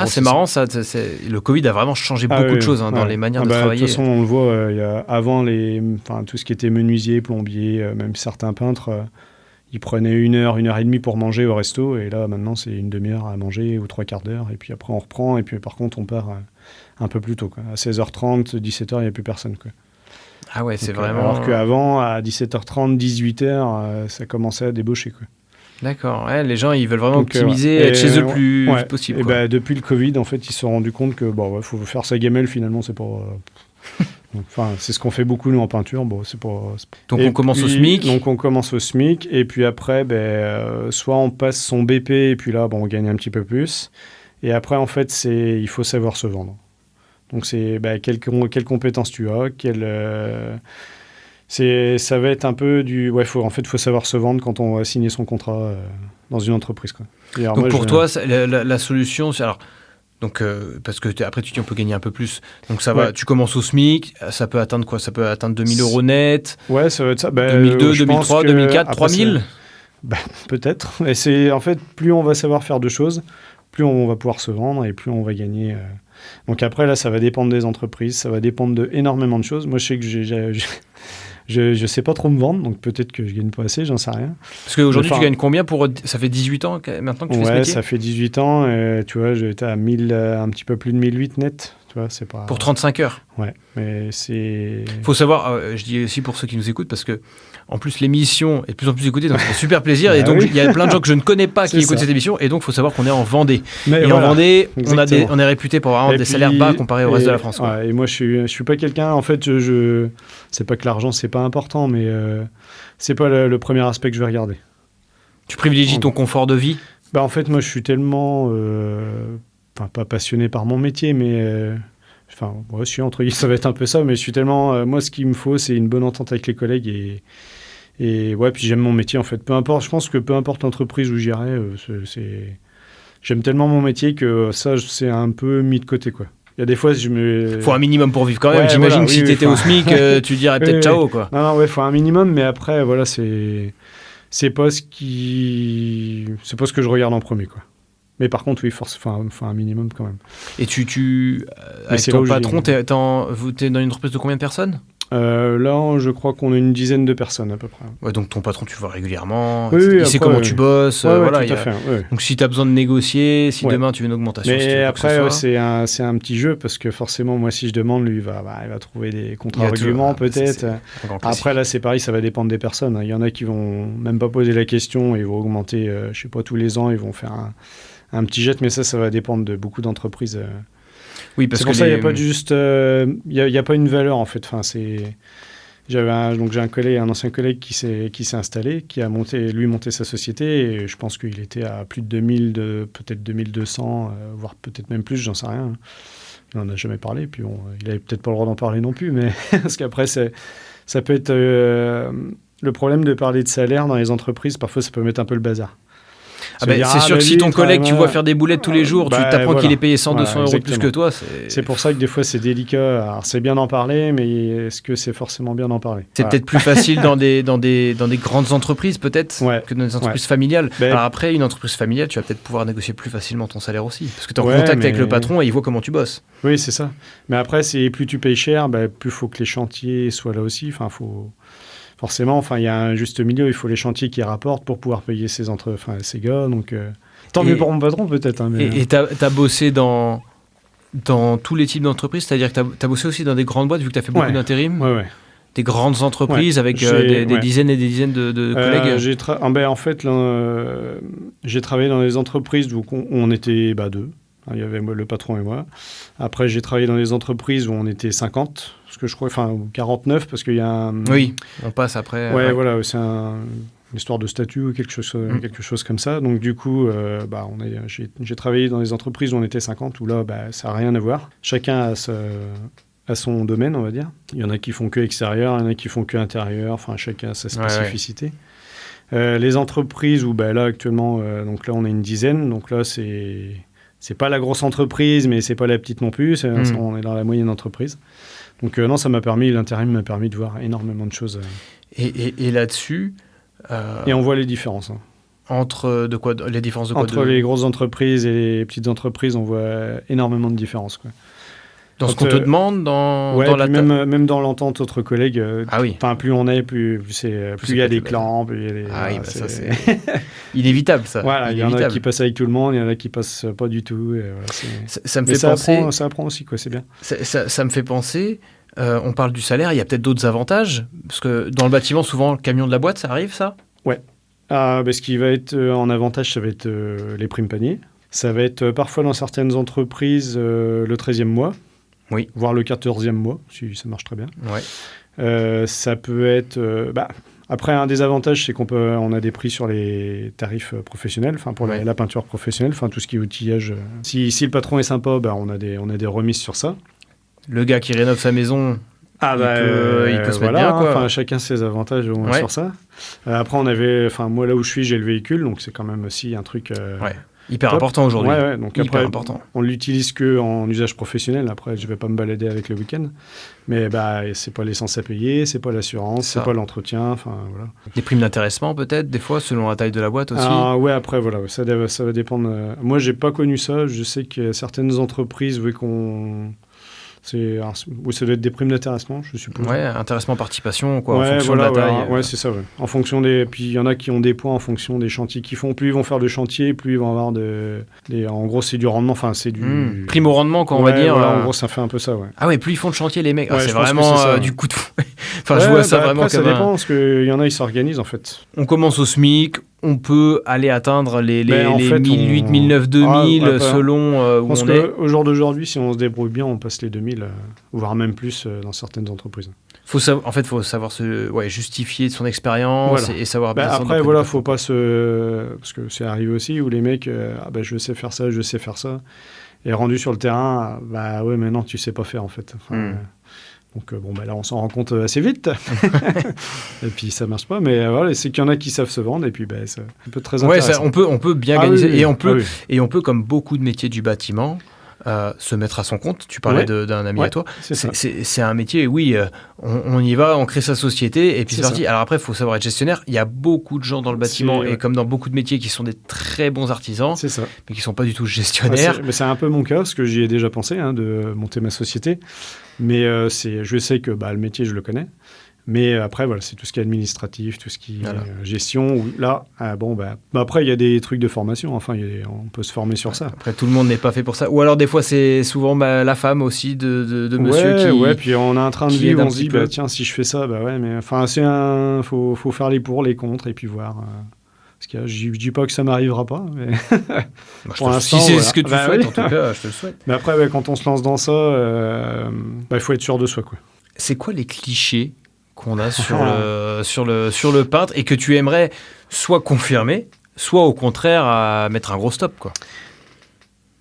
C'est marrant ça. Le Covid a vraiment changé beaucoup de choses dans les manières de travailler. De toute façon, on le voit, avant, tout ce qui était menuisier, plombier, même certains peintres, ils prenaient 1 heure, 1 heure et demie pour manger au resto. Et là, maintenant, c'est une demi-heure à manger ou 3/4 d'heure. Et puis après, on reprend. Et puis par contre, on part un peu plus tôt, quoi. À 16h30, 17h, il n'y a plus personne, quoi. Ah ouais, c'est vraiment... Alors qu'avant, à 17h30, 18h, ça commençait à débaucher, quoi. D'accord, les gens ils veulent vraiment optimiser, être chez eux le plus possible. Et depuis le Covid, en fait, ils se sont rendus compte que faut faire sa gamelle, finalement, c'est pas... Enfin, c'est ce qu'on fait beaucoup, nous, en peinture. C'est pas... Donc on commence au SMIC. Donc on commence au SMIC, et puis après, soit on passe son BP, et puis là, on gagne un petit peu plus. Et après, en fait, il faut savoir se vendre. Donc c'est quelles compétences tu as, ça va être un peu du... faut savoir se vendre quand on va signer son contrat dans une entreprise, quoi. Alors, donc pour toi, la solution, c'est... Alors, donc, parce que après tu dis on peut gagner un peu plus. Donc ça va, tu commences au SMIC, ça peut atteindre quoi? Ça peut atteindre 2000 € net. Ouais, ça va être ça. 2002, 2003, 2004, 3000 peut-être. Et c'est, en fait, plus on va savoir faire de choses, plus on va pouvoir se vendre et plus on va gagner... Donc après, là, ça va dépendre des entreprises, ça va dépendre d'énormément de choses. Moi, je sais que je sais pas trop me vendre, donc peut-être que je gagne pas assez, j'en sais rien. Parce qu'aujourd'hui, tu gagnes combien ça fait 18 ans maintenant que tu fais ce métier? Ouais, ça fait 18 ans, et tu vois, j'étais à 1000, un petit peu plus de 1008 net. Tu vois, c'est pas... Pour 35 heures. Ouais, mais c'est... Faut savoir, je dis aussi pour ceux qui nous écoutent, parce que en plus l'émission est de plus en plus écoutée, donc ça fait super plaisir. Et donc il y a plein de gens que je ne connais pas qui écoutent cette émission, et donc il faut savoir qu'on est en Vendée. En Vendée, on est réputé pour avoir des salaires bas comparés au reste de la France. Et moi, je suis pas quelqu'un, en fait, c'est pas que l'argent, c'est pas important, mais c'est pas le premier aspect que je vais regarder. Tu privilégies ton confort de vie? En fait, moi, je suis tellement... pas passionné par mon métier, mais... je suis entre guillemets, ça va être un peu ça, mais je suis tellement... moi, ce qu'il me faut, c'est une bonne entente avec les collègues puis j'aime mon métier, en fait. Peu importe, je pense que peu importe l'entreprise où j'irai, j'aime tellement mon métier que ça, c'est un peu mis de côté, quoi. Il y a des fois, faut un minimum pour vivre quand même. J'imagine que si tu étais au SMIC, tu dirais peut-être ciao, quoi. Non, faut un minimum, mais après, voilà, c'est pas ce que je regarde en premier, quoi. Mais par contre, oui, faut un minimum quand même. Et avec ton patron, t'es dans une entreprise de combien de personnes? Là, je crois qu'on a une dizaine de personnes à peu près. Ouais, donc ton patron, tu le vois régulièrement. Oui, il sait comment tu bosses. Tout à fait. Donc si tu as besoin de négocier, si demain tu veux une augmentation. Mais après, c'est un petit jeu parce que forcément, moi, si je demande, lui, il va trouver des contre-arguments peut-être. Après, là, c'est pareil, ça va dépendre des personnes. Il y en a qui vont même pas poser la question, ils vont augmenter, je sais pas, tous les ans, ils vont faire un petit jet, mais ça va dépendre de beaucoup d'entreprises. Oui, parce c'est pour ça qu'il n'y a pas juste... Il n'y a pas une valeur, en fait. Enfin, j'ai un ancien collègue qui s'est installé, qui a monté sa société, et je pense qu'il était à plus de 2000, peut-être 2200, voire peut-être même plus, j'en sais rien. Il n'en a jamais parlé, puis il n'avait peut-être pas le droit d'en parler non plus, mais parce qu'après, ça peut être... le problème de parler de salaire dans les entreprises, parfois, ça peut mettre un peu le bazar. C'est sûr que si ton collègue, tu vois faire des boulettes tous les jours, tu t'apprends qu'il est payé 100-200 € de plus que toi. C'est pour ça que des fois, c'est délicat. Alors, c'est bien d'en parler, mais est-ce que c'est forcément bien d'en parler? C'est peut-être plus facile dans des grandes entreprises, peut-être, que dans des entreprises familiales. Alors après, une entreprise familiale, tu vas peut-être pouvoir négocier plus facilement ton salaire aussi. Parce que tu es en contact avec le patron et il voit comment tu bosses. Oui, c'est ça. Mais après, plus tu payes cher, plus il faut que les chantiers soient là aussi. Enfin, forcément, il y a un juste milieu. Il faut les chantiers qui rapportent pour pouvoir payer ces gars. Donc, tant mieux pour mon patron, peut-être. Hein, Et t'as bossé dans tous les types d'entreprises, c'est-à-dire que tu as bossé aussi dans des grandes boîtes, vu que tu as fait beaucoup d'intérim, des grandes entreprises avec des dizaines et des dizaines de collègues. En fait, j'ai travaillé dans des entreprises où on était 2. Il y avait le patron et moi. Après, j'ai travaillé dans des entreprises où on était 50, parce que je crois, ou 49, parce qu'il y a un... Oui, on passe après. Voilà, c'est une histoire de statut ou quelque chose comme ça. Donc, du coup, j'ai travaillé dans des entreprises où on était 50, où là, ça n'a rien à voir. Chacun a son domaine, on va dire. Il y en a qui font que extérieur, il y en a qui font que intérieur. Chacun a sa spécificité. Les entreprises où, là, actuellement, donc là, on a une dizaine. Donc là, c'est pas la grosse entreprise, mais c'est pas la petite non plus. On est dans la moyenne entreprise. Donc non, l'intérim m'a permis de voir énormément de choses. Et là-dessus... Et on voit les différences. Hein. Les différences de quoi? Entre les grosses entreprises et les petites entreprises, on voit énormément de différences, quoi. Dans ce qu'on te demande, dans la même dans l'entente entre collègues. Plus on est, plus il y a des clans. C'est inévitable, ça. Voilà, il y en a qui passent avec tout le monde, il y en a qui passent pas du tout. Et voilà, ça me fait penser. Ça apprend aussi, quoi. C'est bien. Ça me fait penser. On parle du salaire. Il y a peut-être d'autres avantages, parce que dans le bâtiment, souvent, le camion de la boîte, ça arrive, ça. Ouais. Ce qui va être en avantage, ça va être les primes paniers. Ça va être parfois dans certaines entreprises le 13e mois. Oui. Voire le 14e mois, si ça marche très bien. Ouais. Ça peut être... après, un des avantages, c'est on a des prix sur les tarifs professionnels, pour la peinture professionnelle, tout ce qui est outillage. Si le patron est sympa, on a des remises sur ça. Le gars qui rénove sa maison... il peut se mettre bien, quoi. Chacun ses avantages au moins sur ça. Après, moi, là où je suis, j'ai le véhicule, donc c'est quand même aussi un truc... hyper important aujourd'hui. Donc après, on l'utilise qu'en usage professionnel. Après, je ne vais pas me balader avec le week-end. Mais c'est pas l'essence à payer, c'est pas l'assurance, c'est pas l'entretien. Voilà. Des primes d'intéressement peut-être, des fois, selon la taille de la boîte aussi. Après, voilà, ça va dépendre. Moi, j'ai pas connu ça. Je sais que certaines entreprises, ça doit être des primes d'intéressement, je suppose. Ouais, intéressement participation, quoi, en fonction de la taille. Ouais, c'est ça, ouais. En fonction puis il y en a qui ont des points en fonction des chantiers qu'ils font. Plus ils vont faire de chantiers, plus ils vont avoir en gros, c'est du rendement, c'est du... Prime au rendement, on va dire. En gros, ça fait un peu ça, ouais. Ah ouais, plus ils font de chantier, les mecs. C'est vraiment du coup de fou. Je vois ça vraiment après, ça dépend, parce qu'il y en a, ils s'organisent, en fait. On commence au SMIC, on peut aller atteindre les 1008, 1009, 2000 selon où on est. Je pense qu'au jour d'aujourd'hui, si on se débrouille bien, on passe les 2000, voire même plus dans certaines entreprises. Faut savoir justifier de son expérience et savoir bien. Après, faut pas parce que c'est arrivé aussi où les mecs, je sais faire ça, je sais faire ça. Et rendu sur le terrain, mais non, tu sais pas faire en fait. Donc là, on s'en rend compte assez vite. Et puis ça marche pas, mais voilà, c'est qu'il y en a qui savent se vendre et puis ça peut être très intéressant. On peut bien gagner et on peut comme beaucoup de métiers du bâtiment. Se mettre à son compte. Tu parlais d'un ami à toi. C'est un métier, on y va, on crée sa société et puis c'est parti. Alors après, il faut savoir être gestionnaire. Il y a beaucoup de gens dans le bâtiment et comme dans beaucoup de métiers qui sont des très bons artisans, mais qui ne sont pas du tout gestionnaires. C'est un peu mon cas, parce que j'y ai déjà pensé de monter ma société. Mais je sais que le métier, je le connais. Mais après, c'est tout ce qui est administratif, tout ce qui est gestion. Où, là, après, il y a des trucs de formation. On peut se former sur ça. Après, tout le monde n'est pas fait pour ça. Ou alors, des fois, c'est souvent la femme aussi de monsieur qui... Ouais, puis on a un train de vie où on se dit, tiens, si je fais ça, mais faut faire les pour, les contre, et puis voir... Parce que je dis pas que ça m'arrivera pas, mais pour l'instant, si c'est ce que tu souhaites, en tout cas, je te le souhaite. Mais après, quand on se lance dans ça, il faut être sûr de soi, quoi. C'est quoi les clichés qu'on a sur le peintre et que tu aimerais soit confirmer, soit au contraire à mettre un gros stop, quoi?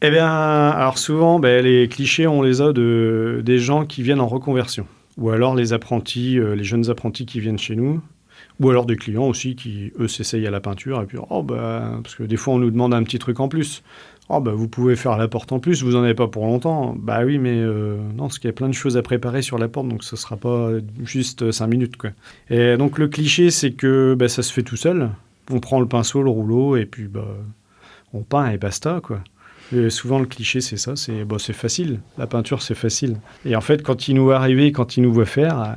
Eh bien, alors souvent, les clichés, on les a des gens qui viennent en reconversion. Ou alors les apprentis, les jeunes apprentis qui viennent chez nous. Ou alors des clients aussi qui, eux, s'essayent à la peinture. Et puis, parce que des fois, on nous demande un petit truc en plus. Vous pouvez faire la porte en plus, vous n'en avez pas pour longtemps. Oui, mais non, parce qu'il y a plein de choses à préparer sur la porte, donc ce ne sera pas juste 5 minutes, quoi. Et donc, le cliché, c'est que ça se fait tout seul. On prend le pinceau, le rouleau, et puis on peint et basta, quoi. Et souvent, le cliché, c'est ça, c'est facile. La peinture, c'est facile. Et en fait, quand il nous voit arriver, quand il nous voit faire...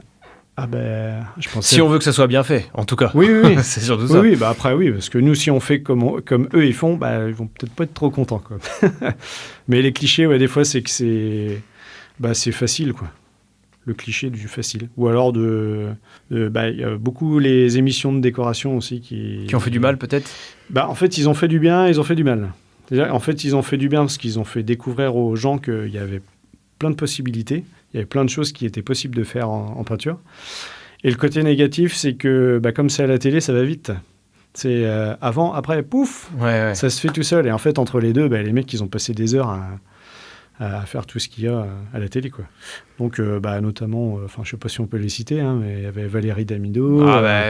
Ah ben, je pensais... Si on veut que ça soit bien fait, en tout cas. Oui, oui, oui. C'est surtout Oui, ça. oui, bah après, oui, parce que nous, si on fait comme eux, ils font, bah, ils vont peut-être pas être trop contents, quoi. Mais les clichés, ouais, des fois, c'est que c'est facile, quoi. Le cliché du facile. Ou alors bah, il y a beaucoup les émissions de décoration aussi qui ont fait du mal, peut-être. Bah, en fait, ils ont fait du bien, ils ont fait du mal. C'est-à-dire, en fait, ils ont fait du bien parce qu'ils ont fait découvrir aux gens qu'il y avait plein de possibilités, il y avait plein de choses qui étaient possibles de faire en peinture. Et le côté négatif, c'est que bah, comme c'est à la télé, ça va vite. C'est avant, après, pouf, Ouais. ça se fait tout seul. Et en fait, entre les deux, bah, les mecs, ils ont passé des heures à faire tout ce qu'il y a à la télé, quoi. Donc, bah, notamment, je sais pas si on peut les citer, hein, mais il y avait Valérie Damido,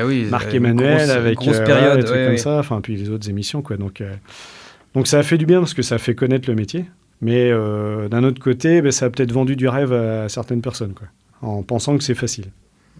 Oui, Marc Emmanuel, avec grosse période, des trucs comme ça, enfin, puis les autres émissions, quoi. Donc ça a fait du bien parce que ça a fait connaître le métier. Mais d'un autre côté, bah, ça a peut-être vendu du rêve à certaines personnes, quoi, en pensant que c'est facile.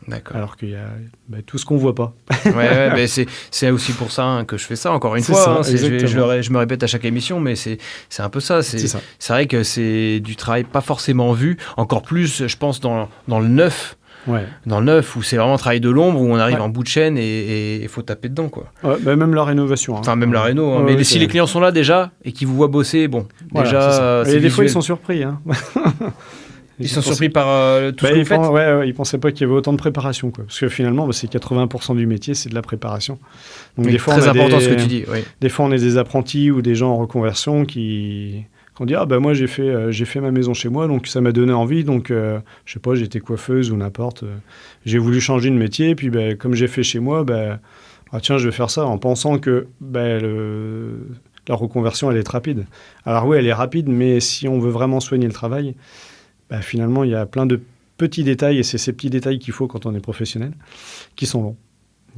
D'accord. Alors qu'il y a tout ce qu'on voit pas. Mais c'est aussi pour ça que je fais ça, encore une fois. Ça, je me répète à chaque émission, mais c'est un peu ça. C'est vrai que c'est du travail pas forcément vu, encore plus, je pense, dans le neuf. Ouais. Dans le neuf, où c'est vraiment un travail de l'ombre, où on arrive en bout de chaîne et il faut taper dedans, quoi. Ouais, bah même la rénovation. Hein. Enfin, même la réno. Hein. Mais si les clients sont là déjà et qu'ils vous voient bosser, bon, voilà, déjà. Et des fois, ils sont surpris. Hein. Ils sont surpris par tout ce que vous faites. Ils pensaient pas qu'il y avait autant de préparation, quoi. Parce que finalement, c'est 80% du métier, c'est de la préparation. Donc, oui, des fois, très important ce que tu dis. Oui. Des fois, on est des apprentis ou des gens en reconversion qui dit moi j'ai fait ma maison chez moi, donc ça m'a donné envie, donc je sais pas, j'étais coiffeuse ou n'importe, j'ai voulu changer de métier, puis comme j'ai fait chez moi, tiens, je vais faire ça, en pensant que la reconversion elle est rapide. Alors oui, elle est rapide, mais si on veut vraiment soigner le travail, finalement il y a plein de petits détails, et c'est ces petits détails qu'il faut quand on est professionnel, qui sont longs.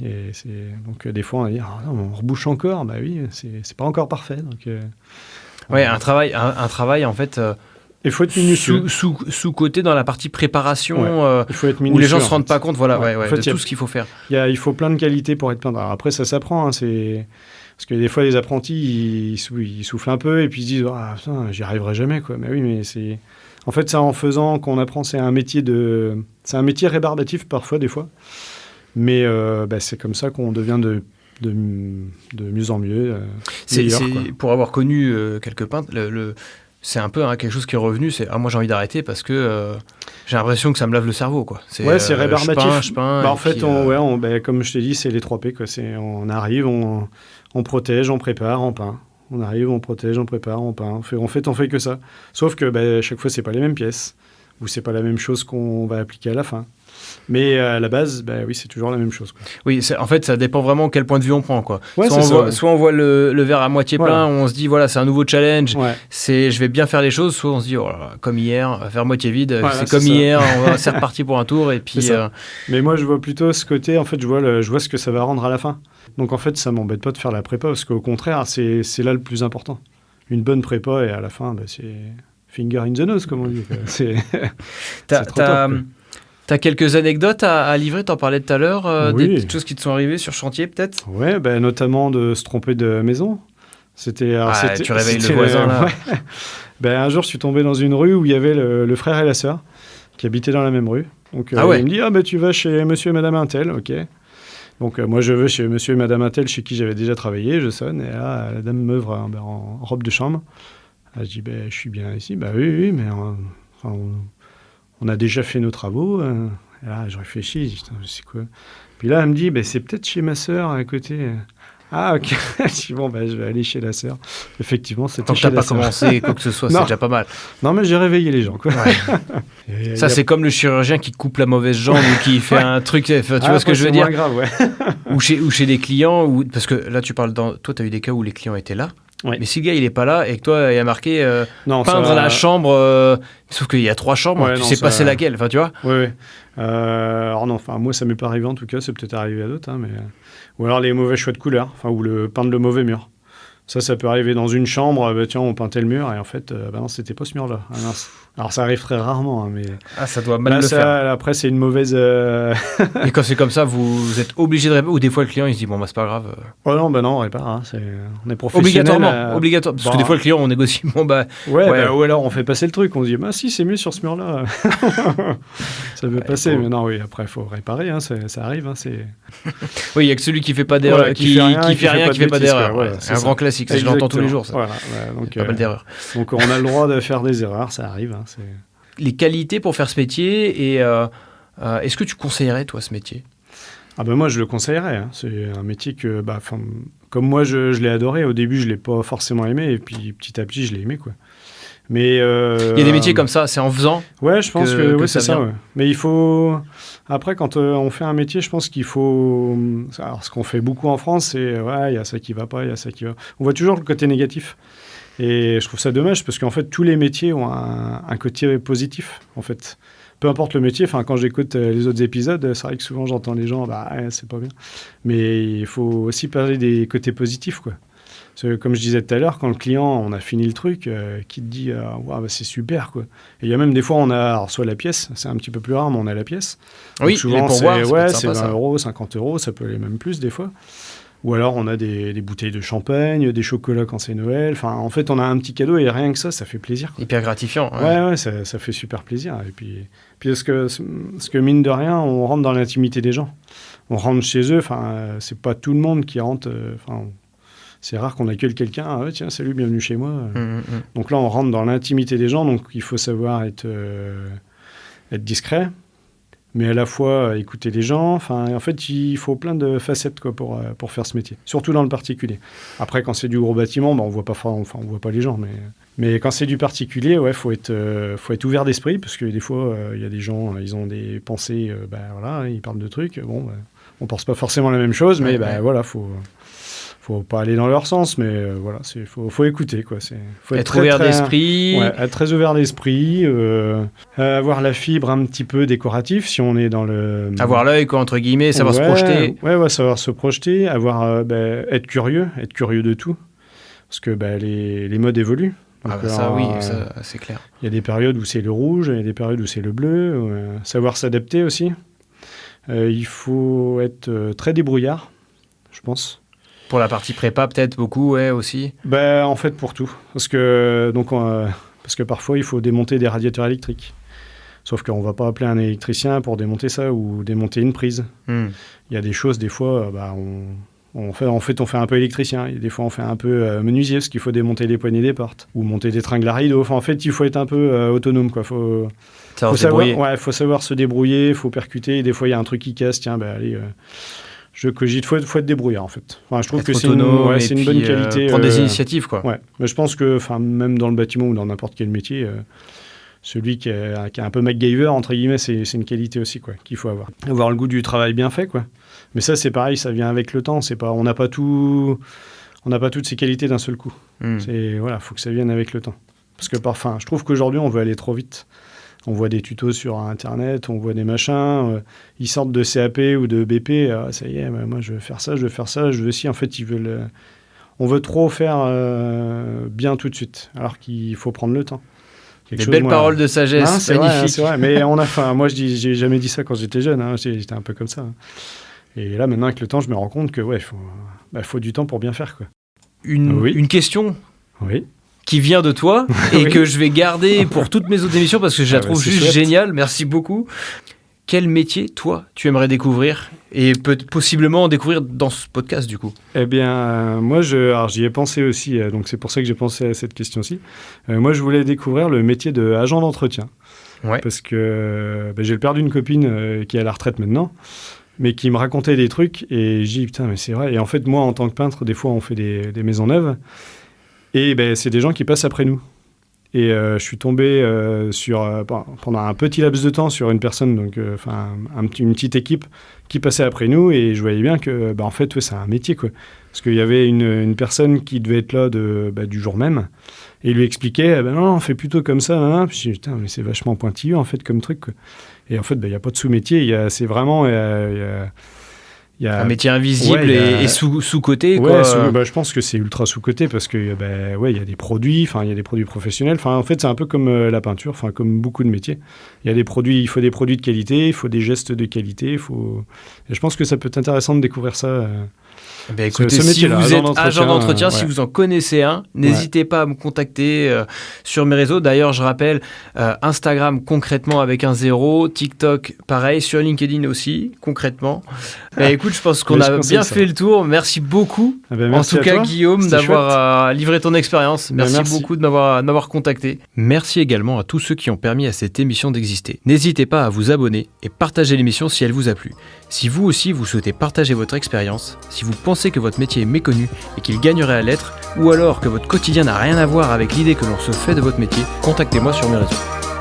Et donc des fois on va dire on rebouche encore, oui, c'est pas encore parfait, donc ouais, un travail en fait. Il faut être minutieux. Sous-côté dans la partie préparation, il faut être minutieux, où les gens ne se rendent pas compte en fait, de tout ce qu'il faut faire. Il faut plein de qualités pour être peintre. Alors après, ça s'apprend. Parce que des fois, les apprentis, ils soufflent un peu et puis ils se disent putain, j'y arriverai jamais, quoi. Mais oui, mais c'est... En fait, c'est en faisant qu'on apprend. C'est un métier rébarbatif parfois, des fois. Mais c'est comme ça qu'on devient de mieux en mieux. Pour avoir connu quelques peintres, c'est un peu quelque chose qui est revenu. C'est moi j'ai envie d'arrêter parce que j'ai l'impression que ça me lave le cerveau, quoi. C'est rébarbatif. Je peins, en fait, comme je t'ai dit, c'est les 3 P, quoi. On arrive, on protège, on prépare, on peint. On arrive, on protège, on prépare, on peint. On fait que ça. Sauf que chaque fois, c'est pas les mêmes pièces ou c'est pas la même chose qu'on va appliquer à la fin. Mais à la base, oui, c'est toujours la même chose, quoi. Oui, en fait, ça dépend vraiment quel point de vue on prend, quoi. Ouais, soit on voit le verre à moitié plein, on se dit, voilà, c'est un nouveau challenge, je vais bien faire les choses, soit on se dit, comme hier, faire moitié vide, c'est comme hier, c'est reparti pour un tour, et puis... Mais moi, je vois plutôt ce côté, en fait, je vois ce que ça va rendre à la fin. Donc, en fait, ça m'embête pas de faire la prépa, parce qu'au contraire, c'est là le plus important. Une bonne prépa, et à la fin, c'est finger in the nose, comme on dit. C'est trop top, T'as quelques anecdotes à livrer, t'en parlais tout à l'heure, oui. des petites choses qui te sont arrivées sur chantier peut-être ? Ouais, notamment de se tromper de maison. Tu réveilles le voisin là. Ouais. Un jour, je suis tombé dans une rue où il y avait le frère et la sœur qui habitaient dans la même rue. Donc il me dit tu vas chez monsieur et madame Untel, ok. Donc moi je vais chez monsieur et madame Untel chez qui j'avais déjà travaillé, je sonne et là la dame m'ouvre en robe de chambre. Là, je dis je suis bien ici, oui, mais on a déjà fait nos travaux. Et là, je réfléchis, je dis, c'est quoi ? Puis là, elle me dit, c'est peut-être chez ma sœur à côté. Ah, ok. Je dis, je vais aller chez la sœur. Effectivement, c'était chez la sœur. Tant que t'as pas commencé quoi que ce soit, c'est déjà pas mal. Non, mais j'ai réveillé les gens, quoi. Ouais. Ça, c'est comme le chirurgien qui coupe la mauvaise jambe ou qui fait un truc. Tu vois ce que je veux dire ? C'est moins grave, ouais. ou chez des clients, parce que là, tu parles toi, tu as eu des cas où les clients étaient là. Ouais. Mais si le gars il est pas là et que toi il y a marqué peindre la chambre, sauf qu'il y a 3 chambres, tu sais pas c'est laquelle, tu vois. Oui. Alors non, moi ça m'est pas arrivé en tout cas, c'est peut-être arrivé à d'autres, mais ou alors les mauvais choix de couleurs, ou peindre le mauvais mur. Ça peut arriver dans une chambre, tiens on peintait le mur et en fait non c'était pas ce mur là. Ah, mince. Alors ça arrive très rarement, hein, mais Ah, ça doit mal là, le ça, faire. après c'est une mauvaise... Et quand c'est comme ça, vous êtes obligé de répéter, ou des fois le client il se dit bon bah c'est pas grave. Oh non, bah non, on répare, hein, on est professionnel. Obligatoire, parce que bah, des fois le client on négocie, bon bah Ouais, Ouais. bah, ou alors on fait passer le truc, on se dit bah si c'est mieux sur ce mur-là. Ça peut passer, bon. mais non, oui, après il faut réparer, hein, ça arrive, hein, c'est... oui, il y a que celui qui fait pas d'erreur, Voilà, qui fait rien, qui fait pas bêtises, d'erreur. quoi, ouais, Ouais, c'est c'est un ça. grand classique, ça, je l'entends tous les jours. Ça. Voilà, ouais, donc, Pas mal d'erreurs. donc on a le droit de faire des erreurs, ça arrive. Hein, Les qualités pour faire ce métier et est-ce que tu conseillerais toi ce métier? Ah ben moi je le conseillerais, hein. C'est un métier que, comme moi je l'ai adoré, au début je l'ai pas forcément aimé, et puis petit à petit je l'ai aimé, quoi. Mais, Il y a des métiers comme ça, c'est en faisant. Ouais, je pense que que c'est ça ça. vient. Ouais. Mais il faut... Après, quand on fait un métier, je pense qu'il faut... Alors, ce qu'on fait beaucoup en France, c'est ouais, il y a ça qui va pas, il y a ça qui va... On voit toujours le côté négatif. Et je trouve ça dommage parce qu'en fait, tous les métiers ont un côté positif, en fait. Peu importe le métier, quand j'écoute les autres épisodes, c'est vrai que souvent j'entends les gens, ouais, c'est pas bien. Mais il faut aussi parler des côtés positifs, quoi. Parce que, comme je disais tout à l'heure, quand le client, on a fini le truc, qui te dit wow, bah, c'est super, quoi. Et il y a même des fois, on a alors, soit la pièce, c'est un petit peu plus rare, mais on a la pièce. Oui, donc, souvent, les pourboires, ça peut être c'est sympa, 20 ça. €, 50 €, ça peut aller même plus des fois. Ou alors, on a des bouteilles de champagne, des chocolats quand c'est Noël. Enfin, en fait, on a un petit cadeau et rien que ça fait plaisir, quoi. Hyper gratifiant. Ouais. Ouais, ça fait super plaisir. Et puis parce que mine de rien, on rentre dans l'intimité des gens. On rentre chez eux, c'est pas tout le monde qui rentre... c'est rare qu'on accueille quelqu'un, ah ouais, tiens, salut, bienvenue chez moi. Donc là, on rentre dans l'intimité des gens, donc il faut savoir être discret, mais à la fois écouter les gens. En fait, il faut plein de facettes, quoi, pour faire ce métier, surtout dans le particulier. Après, quand c'est du gros bâtiment, on voit pas les gens, mais quand c'est du particulier, ouais, faut être ouvert d'esprit, parce que des fois, il y a des gens, ils ont des pensées, voilà, ils parlent de trucs, on pense pas forcément la même chose, mais voilà, faut pas aller dans leur sens, mais voilà, faut écouter, quoi. Faut être ouvert d'esprit. Ouais, être très ouvert d'esprit, avoir la fibre un petit peu décorative, si on est dans le... Avoir l'œil, quoi, entre guillemets, savoir se projeter. Ouais, savoir se projeter, être curieux de tout, parce que les modes évoluent. Donc, oui, ça, c'est clair. Il y a des périodes où c'est le rouge, il y a des périodes où c'est le bleu, savoir s'adapter aussi. Il faut être très débrouillard, je pense. Pour la partie prépa, peut-être beaucoup, ouais, aussi. En fait, pour tout. Parce que parfois, il faut démonter des radiateurs électriques. Sauf qu'on ne va pas appeler un électricien pour démonter ça ou démonter une prise. Il y a des choses, des fois, on fait un peu électricien. Et des fois, on fait un peu menuisier, parce qu'il faut démonter les poignées des portes ou monter des tringles à rideaux. En fait, il faut être un peu autonome, quoi. Faut savoir se débrouiller, il faut percuter. Et des fois, il y a un truc qui casse. Tiens, allez... Je cogite, faut être débrouillard, en fait. Je trouve que c'est une bonne qualité. Prendre des initiatives, quoi. Ouais, mais je pense que, même dans le bâtiment ou dans n'importe quel métier, celui qui est un peu MacGyver, entre guillemets, c'est une qualité aussi, quoi, qu'il faut avoir. Avoir le goût du travail bien fait, quoi. Mais ça, c'est pareil, ça vient avec le temps. On n'a pas toutes ces qualités d'un seul coup. Faut que ça vienne avec le temps. Parce que, je trouve qu'aujourd'hui, on veut aller trop vite. On voit des tutos sur Internet, on voit des machins, ils sortent de CAP ou de BP, ça y est, moi je veux faire ça, je veux si, en fait, on veut trop faire bien tout de suite, alors qu'il faut prendre le temps. Des belles paroles de sagesse, magnifiques. C'est vrai, mais moi j'ai jamais dit ça quand j'étais jeune, hein, j'étais un peu comme ça. Et là, maintenant, avec le temps, je me rends compte que, faut du temps pour bien faire, quoi. Une question. Oui. Qui vient de toi et que je vais garder pour toutes mes autres émissions parce que je la trouve juste géniale. Merci beaucoup. Quel métier, toi, tu aimerais découvrir et possiblement découvrir dans ce podcast, du coup? Eh bien, moi, j'y ai pensé aussi, donc c'est pour ça que j'ai pensé à cette question-ci. Moi, je voulais découvrir le métier d'agent d'entretien. Ouais. Parce que j'ai le père d'une copine qui est à la retraite maintenant, mais qui me racontait des trucs et j'ai dit, putain, mais c'est vrai. Et en fait, moi, en tant que peintre, des fois, on fait des maisons neuves. Et c'est des gens qui passent après nous. Et je suis tombé pendant un petit laps de temps sur une personne, donc une petite équipe qui passait après nous, et je voyais bien que en fait c'est un métier, quoi. Parce qu'il y avait une personne qui devait être là du jour même, et il lui expliquait non, on fait plutôt comme ça, hein. Puis je dis, putain, mais c'est vachement pointilleux en fait comme truc, quoi. Et en fait il n'y a pas de sous-métier, c'est vraiment Il y a Un métier invisible Ouais, il y a- et sous-coté, Ouais, quoi. je pense que c'est ultra sous-coté parce que il y a des produits, il y a des produits professionnels. Enfin, en fait, c'est un peu comme la peinture, enfin comme beaucoup de métiers. Il y a des produits, il faut des produits de qualité, il faut des gestes de qualité, Et je pense que ça peut être intéressant de découvrir ça. Ben écoutez, ce si métier-là, vous êtes agent d'entretien, ouais. si vous en connaissez un, n'hésitez pas à me contacter sur mes réseaux. D'ailleurs, je rappelle, Instagram concrètement avec un 0, TikTok pareil, sur LinkedIn aussi, concrètement. Ben écoute, je pense qu'on Mais je a conseille bien ça. fait le tour. Merci beaucoup. Ah ben, En merci tout à cas, toi. Guillaume, C'était d'avoir livré ton expérience. Ben, Merci merci. beaucoup de m'avoir contacté. Merci également à tous ceux qui ont permis à cette émission d'exister. N'hésitez pas à vous abonner et partager l'émission si elle vous a plu. Si vous aussi, vous souhaitez partager votre expérience, si vous pensez que votre métier est méconnu et qu'il gagnerait à l'être, ou alors que votre quotidien n'a rien à voir avec l'idée que l'on se fait de votre métier, contactez-moi sur mes réseaux.